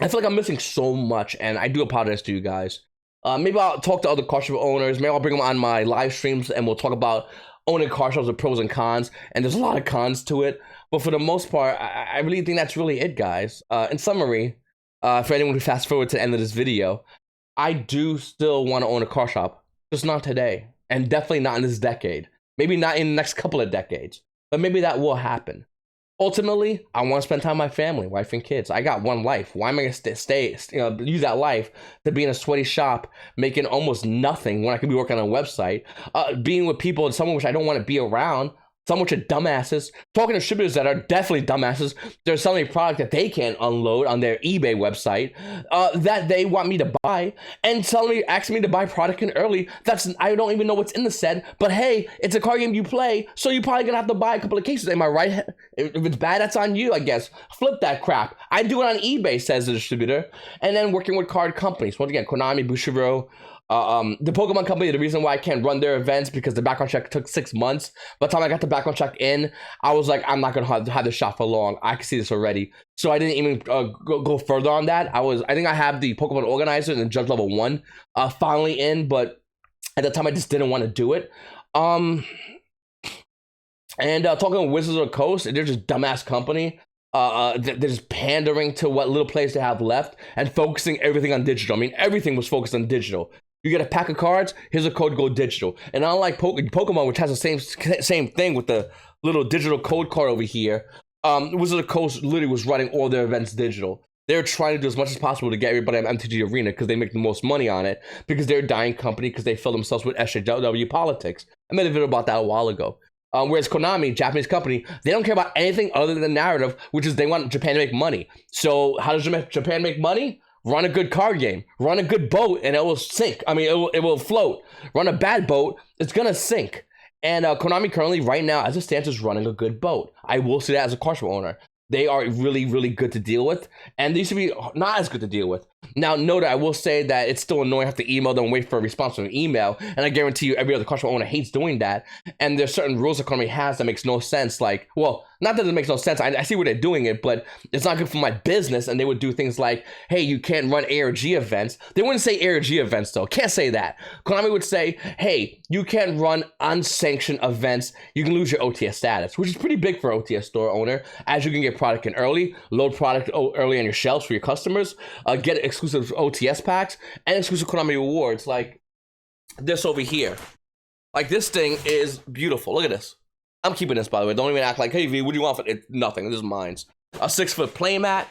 I feel like I'm missing so much, and I do apologize to you guys. Maybe I'll talk to other card shop owners. Maybe I'll bring them on my live streams, and we'll talk about owning card shops, the pros and cons. And there's a lot of cons to it. But for the most part, I really think that's really it, guys. In summary, for anyone who fast forward to the end of this video, I do still want to own a car shop, just not today, and definitely not in this decade. Maybe not in the next couple of decades, but maybe that will happen. Ultimately, I want to spend time with my family, wife, and kids. I got one life. Why am I going to use that life to be in a sweaty shop, making almost nothing when I could be working on a website, being with people and someone which I don't want to be around, some which are dumbasses, talking to distributors that are definitely dumbasses. They're selling a product that they can't unload on their eBay website that they want me to buy, and asking me to buy product in early. I don't even know what's in the set, but hey, it's a card game you play, so you're probably gonna have to buy a couple of cases. Am I right? If it's bad, that's on you, I guess. Flip that crap. I do it on eBay, says the distributor. And then working with card companies. Once again, Konami, Bushiroad, the Pokemon company, the reason why I can't run their events because the background check took 6 months. By the time I got the background check in, I was like, I'm not gonna have this shop for long. I can see this already. So I didn't even go further on that. I think I have the Pokemon organizer and the judge level 1 finally in, but at the time I just didn't want to do it. And talking with Wizards of the Coast, they're just dumbass company. They're just pandering to what little players they have left and focusing everything on digital. I mean, everything was focused on digital. You get a pack of cards, here's a code, go digital. And unlike Pokemon, which has the same thing with the little digital code card over here, Wizards of the Coast literally was running all their events digital. They're trying to do as much as possible to get everybody on MTG Arena because they make the most money on it, because they're a dying company, because they fill themselves with SJW politics. I made a video about that a while ago. Whereas Konami, Japanese company, they don't care about anything other than the narrative, which is they want Japan to make money. So how does Japan make money? Run a good card game, run a good boat, and it will sink. I mean, it will float. Run a bad boat, it's gonna sink. And Konami currently, right now, as it stands, is running a good boat. I will say that as a card shop owner. They are really, really good to deal with, and they used to be not as good to deal with. Now, note, I will say that it's still annoying to have to email them and wait for a response from an email, and I guarantee you every other card shop owner hates doing that, and there's certain rules the company has that makes no sense, like, well, not that it makes no sense, I see where they're doing it, but it's not good for my business, and they would do things like, hey, you can't run ARG events. They wouldn't say ARG events, though. Can't say that. Konami would say, hey, you can't run unsanctioned events. You can lose your OTS status, which is pretty big for an OTS store owner, as you can get product in early, load product early on your shelves for your customers, get exclusive OTS packs, and exclusive Konami rewards, like this over here. Like, this thing is beautiful. Look at this. I'm keeping this, by the way. Don't even act like, hey, V, what do you want for it? Nothing. This is mine. A 6-foot playmat.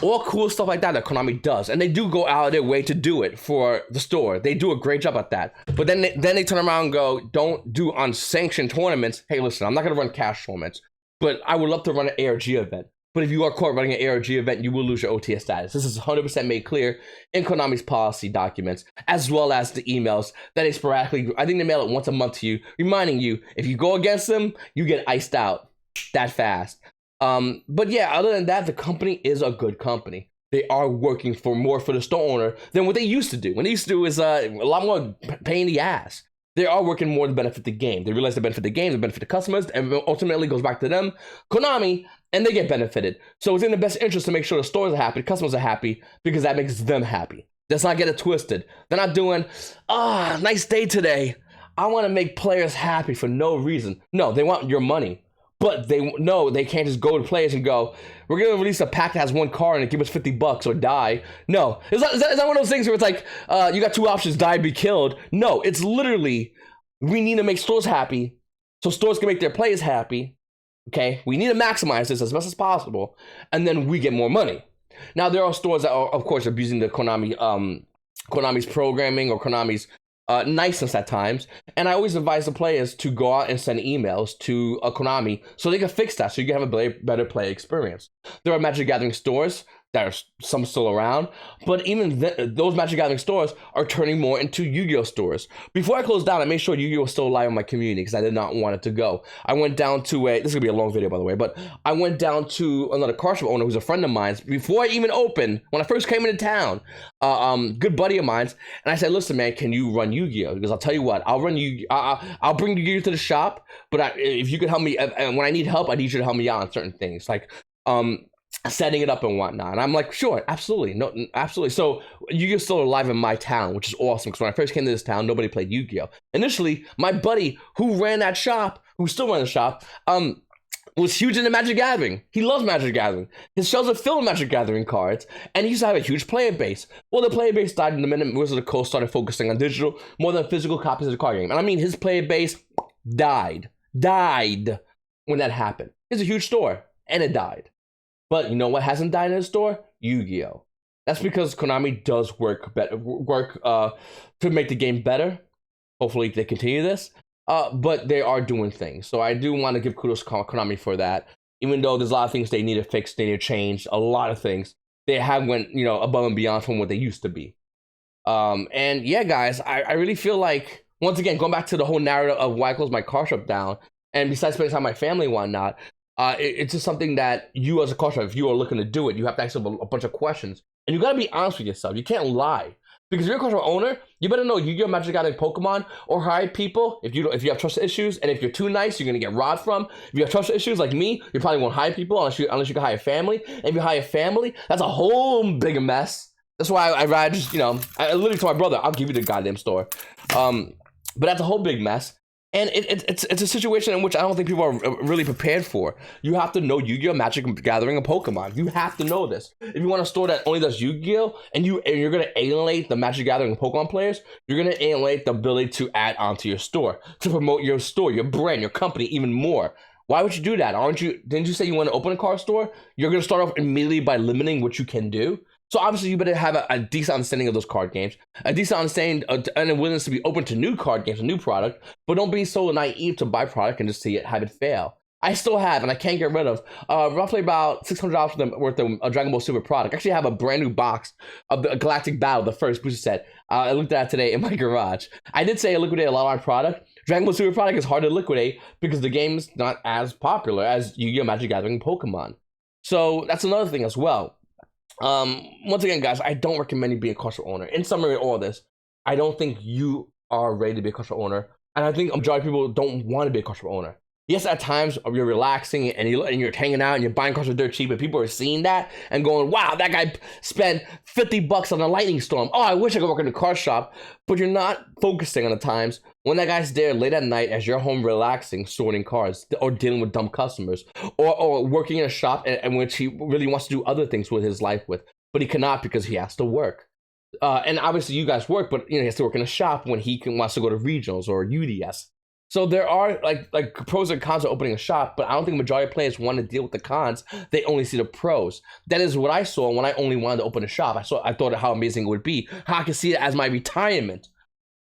All cool stuff like that Konami does. And they do go out of their way to do it for the store. They do a great job at that. But then they turn around and go, don't do unsanctioned tournaments. Hey, listen, I'm not going to run cash tournaments, but I would love to run an ARG event. But if you are caught running an ARG event, you will lose your OTS status. This is 100% made clear in Konami's policy documents, as well as the emails that they sporadically, I think they mail it once a month to you, reminding you, if you go against them, you get iced out that fast. But yeah, other than that, the company is a good company. They are working for more for the store owner than what they used to do. What they used to do is a lot more pain in the ass. They are working more to benefit the game. They realize they benefit the game, they benefit the customers, and ultimately goes back to them, Konami, and they get benefited. So it's in the best interest to make sure the stores are happy, the customers are happy, because that makes them happy. Let's not get it twisted. They're not doing, nice day today. I want to make players happy for no reason. No, they want your money. But they know they can't just go to players and go, we're going to release a pack that has one card and give us $50 or die. No. Is that one of those things where it's like, you got two options, die, be killed? No, it's literally, we need to make stores happy so stores can make their players happy. Okay? We need to maximize this as best as possible. And then we get more money. Now, there are stores that are, of course, abusing the Konami's programming or Konami's niceness at times, and I always advise the players to go out and send emails to Konami so they can fix that, so you can have a better play experience. There are Magic Gathering stores that are some still around, but even those Magic Gathering stores are turning more into Yu-Gi-Oh stores. Before I close down, I made sure Yu-Gi-Oh was still alive in my community because I did not want it to go. I went down to this is gonna be a long video, by the way, but I went down to another card shop owner who's a friend of mine before I even opened, when I first came into town, good buddy of mine, and I said, listen, man, can you run Yu-Gi-Oh? Because I'll tell you what, I'll run I'll bring Yu-Gi-Oh to the shop, but if you could help me, and when I need help, I need you to help me out on certain things, like setting it up and whatnot. And I'm like, sure, absolutely, no, absolutely. So Yu-Gi-Oh's still alive in my town, which is awesome, because when I first came to this town, nobody played Yu-Gi-Oh. Initially, my buddy who ran that shop, who still runs the shop, was huge into Magic Gathering. He loves Magic Gathering. His shelves are filled with Magic Gathering cards, and he used to have a huge player base. Well, the player base died in the minute Wizards of the Coast started focusing on digital more than physical copies of the card game. And I mean, his player base died when that happened. It's a huge store, and it died. But you know what hasn't died in his store? Yu-Gi-Oh. That's because Konami does work to make the game better. Hopefully they continue this. But they are doing things. So I do want to give kudos to Konami for that. Even though there's a lot of things they need to fix, they need to change, a lot of things. They have went, above and beyond from what they used to be. And yeah, guys, I really feel like, once again, going back to the whole narrative of why I closed my car shop down, and besides spending time with my family and whatnot, it's just something that you as a car shop, if you are looking to do it, you have to ask a bunch of questions. And you got to be honest with yourself. You can't lie. Because if you're a car shop owner, you better know Yu-Gi-Oh! Magic Gathering Pokemon, or hire people if you have trust issues, and if you're too nice, you're gonna get robbed from. If you have trust issues like me, you probably won't hire people unless you can hire family. And if you hire family, that's a whole big mess. That's why I'd rather just, I literally told my brother, I'll give you the goddamn store. But that's a whole big mess. And it's a situation in which I don't think people are really prepared for. You have to know Yu-Gi-Oh! Magic Gathering and Pokemon. You have to know this. If you want a store that only does Yu-Gi-Oh! and you're going to alienate the Magic Gathering and Pokemon players, you're going to alienate the ability to add onto your store, to promote your store, your brand, your company even more. Why would you do that? Didn't you say you want to open a card store? You're going to start off immediately by limiting what you can do. So obviously you better have a decent understanding of those card games, a decent understanding and a willingness to be open to new card games, a new product, but don't be so naive to buy product and just have it fail. I still have, and I can't get rid of, roughly about $600 worth of Dragon Ball Super product. I actually have a brand new box of the Galactic Battle, the first booster set. I looked at it today in my garage. I did say I liquidate a lot of my product. Dragon Ball Super product is hard to liquidate because the game is not as popular as Yu-Gi-Oh! Magic Gathering and Pokemon. So that's another thing as well. Once again, guys, I don't recommend you being a car shop owner. In summary of all this, I don't think you are ready to be a car shop owner, and I think a majority of people don't want to be a car shop owner. Yes, at times you're relaxing and you're hanging out and you're buying cars for dirt cheap, and people are seeing that and going, wow, that guy spent $50 on a lightning storm. Oh, I wish I could work in a car shop. But you're not focusing on the times when that guy's there late at night as you're home relaxing, sorting cars, or dealing with dumb customers, or working in a shop in which he really wants to do other things with his life with, but he cannot because he has to work. And obviously you guys work, but he has to work in a shop when he wants to go to regionals or UDS. So there are like pros and cons of opening a shop, but I don't think majority of players want to deal with the cons. They only see the pros. That is what I saw when I only wanted to open a shop. I thought how amazing it would be, how I could see it as my retirement.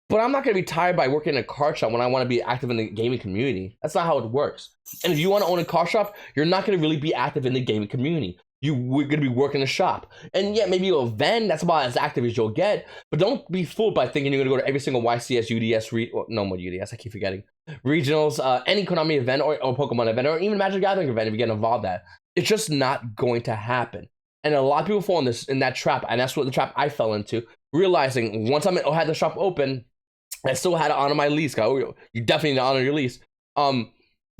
But I'm not going to be tired by working in a car shop when I want to be active in the gaming community. That's not how it works. And if you want to own a car shop, you're not going to really be active in the gaming community. We're going to be working a shop. And yeah, maybe you'll vend. That's about as active as you'll get. But don't be fooled by thinking you're going to go to every single YCS, UDS, no more UDS, I keep forgetting. Regionals, any Konami event or Pokemon event, or even Magic Gathering event if you get involved at. It's just not going to happen. And a lot of people fall in that trap. And that's what the trap I fell into. Realizing once I had the shop open, I still had to honor my lease. You definitely need to honor your lease.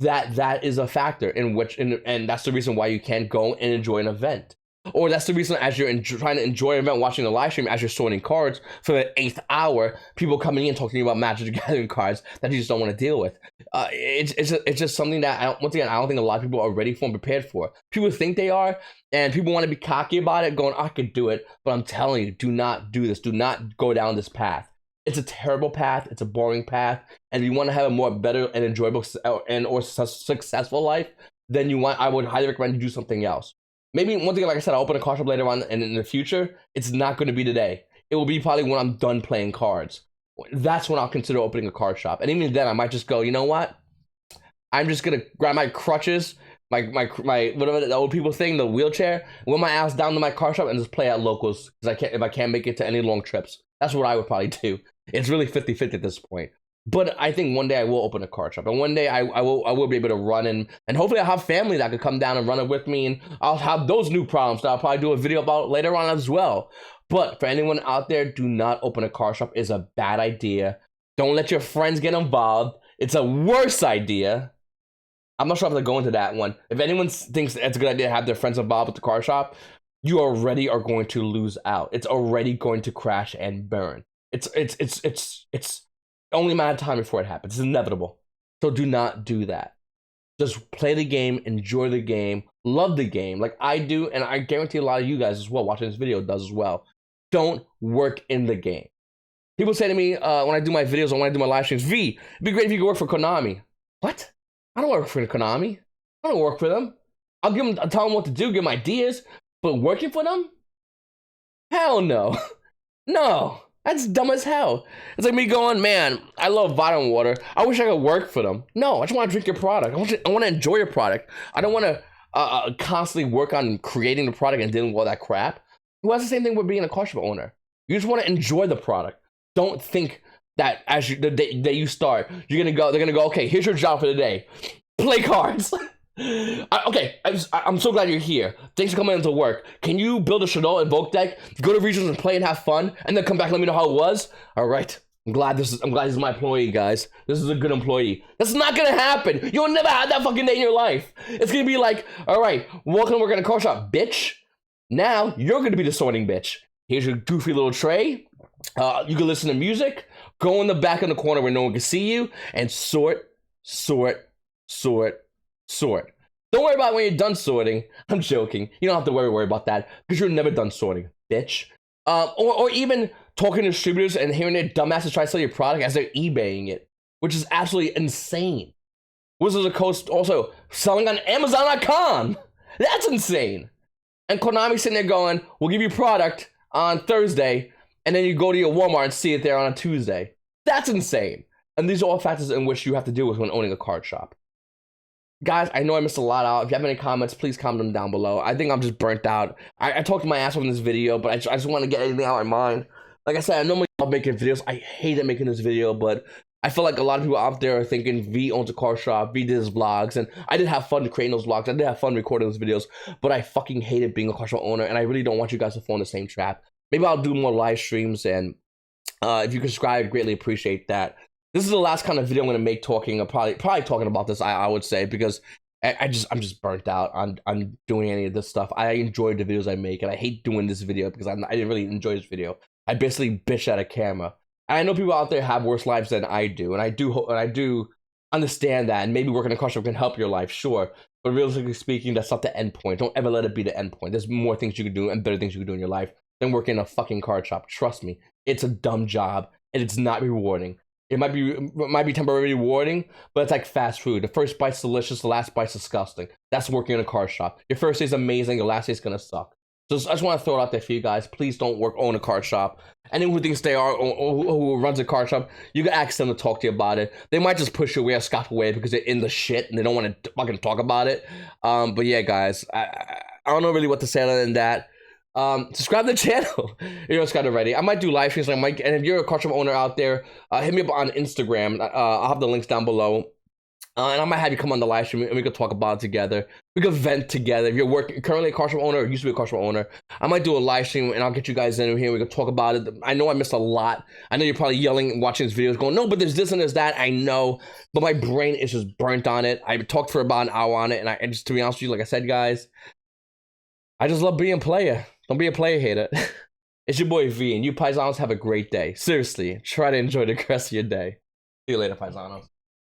That is a factor and that's the reason why you can't go and enjoy an event. Or that's the reason as you're trying to enjoy an event, watching the live stream, as you're sorting cards for the 8th hour, people coming in talking about Magic the Gathering cards that you just don't want to deal with. It's just something that I don't think a lot of people are ready for and prepared for. People think they are, and people want to be cocky about it, going, I could do it. But I'm telling you, do not do this. Do not go down this path. It's a terrible path. It's a boring path. And if you want to have a more better and enjoyable or successful life, then I would highly recommend you do something else. Maybe one thing, like I said, I'll open a card shop later on, and in the future, it's not going to be today. It will be probably when I'm done playing cards. That's when I'll consider opening a card shop. And even then, I might just go, you know what? I'm just going to grab my crutches, my whatever the old people thing, the wheelchair, wheel my ass down to my card shop and just play at locals if I can't make it to any long trips. That's what I would probably do. It's really 50-50 at this point. But I think one day I will open a card shop, and one day I will be able to run and hopefully I'll have family that could come down and run it with me, and I'll have those new problems that I'll probably do a video about later on as well. But for anyone out there, do not open a card shop. It's a bad idea. Don't let your friends get involved. It's a worse idea. I'm not sure if I have to go into that one. If anyone thinks it's a good idea to have their friends involved with the card shop, you already are going to lose out. It's already going to crash and burn. It's only a matter of time before it happens. It's inevitable. So do not do that. Just play the game, enjoy the game, love the game like I do, and I guarantee a lot of you guys as well watching this video does as well. Don't work in the game. People say to me when I do my videos or when I do my live streams, V, it'd be great if you could work for Konami. What? I don't work for Konami. I don't work for them. I'll tell them what to do, give them ideas, but working for them? Hell no. No. That's dumb as hell. It's like me going, man, I love vitamin water. I wish I could work for them. No, I just want to drink your product. I want to enjoy your product. I don't want to constantly work on creating the product and dealing with all that crap. Well, that's the same thing with being a car shop owner. You just want to enjoy the product. Don't think that as the day you start, they're gonna go, okay, here's your job for the day. Play cards. Okay, I'm so glad you're here. Thanks for coming into work. Can you build a Shadow Invoke deck, go to regions and play and have fun, and then come back and let me know how it was? All right. I'm glad this is my employee, guys. This is a good employee. That's not gonna happen. You'll never have that fucking day in your life. It's gonna be like, all right, welcome to work in a car shop, bitch. Now you're gonna be the sorting bitch. Here's your goofy little tray. You can listen to music. Go in the back in the corner where no one can see you and sort. Don't worry about when you're done sorting. I'm joking. You don't have to worry about that because you're never done sorting, bitch. Or even talking to distributors and hearing their dumbasses try to sell your product as they're eBaying it, which is absolutely insane. Wizards of the Coast also selling on Amazon.com. That's insane. And Konami sitting there going, we'll give you product on Thursday, and then you go to your Walmart and see it there on a Tuesday. That's insane. And these are all factors in which you have to deal with when owning a card shop. Guys, I know I missed a lot out. If you have any comments, please comment them down below. I think I'm just burnt out. I talked my ass off in this video, but I just want to get anything out of my mind. Like I said, I normally love making videos. I hated making this video, but I feel like a lot of people out there are thinking V owns a car shop, V did his vlogs, and I did have fun creating those vlogs. I did have fun recording those videos, but I fucking hated being a car shop owner, and I really don't want you guys to fall in the same trap. Maybe I'll do more live streams, and if you could subscribe, I'd greatly appreciate that. This is the last kind of video I'm going to make talking, probably talking about this, I would say, because I'm just burnt out on doing any of this stuff. I enjoy the videos I make, and I hate doing this video because I didn't really enjoy this video. I basically bitch at a camera. And I know people out there have worse lives than I do, and I do understand that, and maybe working in a car shop can help your life, sure. But realistically speaking, that's not the end point. Don't ever let it be the end point. There's more things you can do and better things you can do in your life than working in a fucking card shop. Trust me, it's a dumb job, and it's not rewarding. It might be temporarily rewarding, but it's like fast food. The first bite's delicious, the last bite's disgusting. That's working in a car shop. Your first day's amazing, your last day's gonna suck. So I just want to throw it out there for you guys. Please don't own a car shop. Anyone who thinks they are or who runs a car shop, you can ask them to talk to you about it. They might just push you away or scot away because they're in the shit and they don't want to fucking talk about it. But yeah, guys, I don't know really what to say other than that. Subscribe to the channel if you're not subscribed already. I might do live streams, and if you're a car shop owner out there, hit me up on Instagram. I'll have the links down below. And I might have you come on the live stream and we could talk about it together. We could vent together. If you're currently a car shop owner or used to be a car shop owner, I might do a live stream and I'll get you guys in here. We could talk about it. I know I missed a lot. I know you're probably yelling and watching these videos going, no, but there's this and there's that. I know, but my brain is just burnt on it. I talked for about an hour on it, and just to be honest with you, like I said, guys, I just love being a player. Don't be a player hater. It's your boy V, and you paisanos have a great day. Seriously, try to enjoy the rest of your day. See you later, paisanos.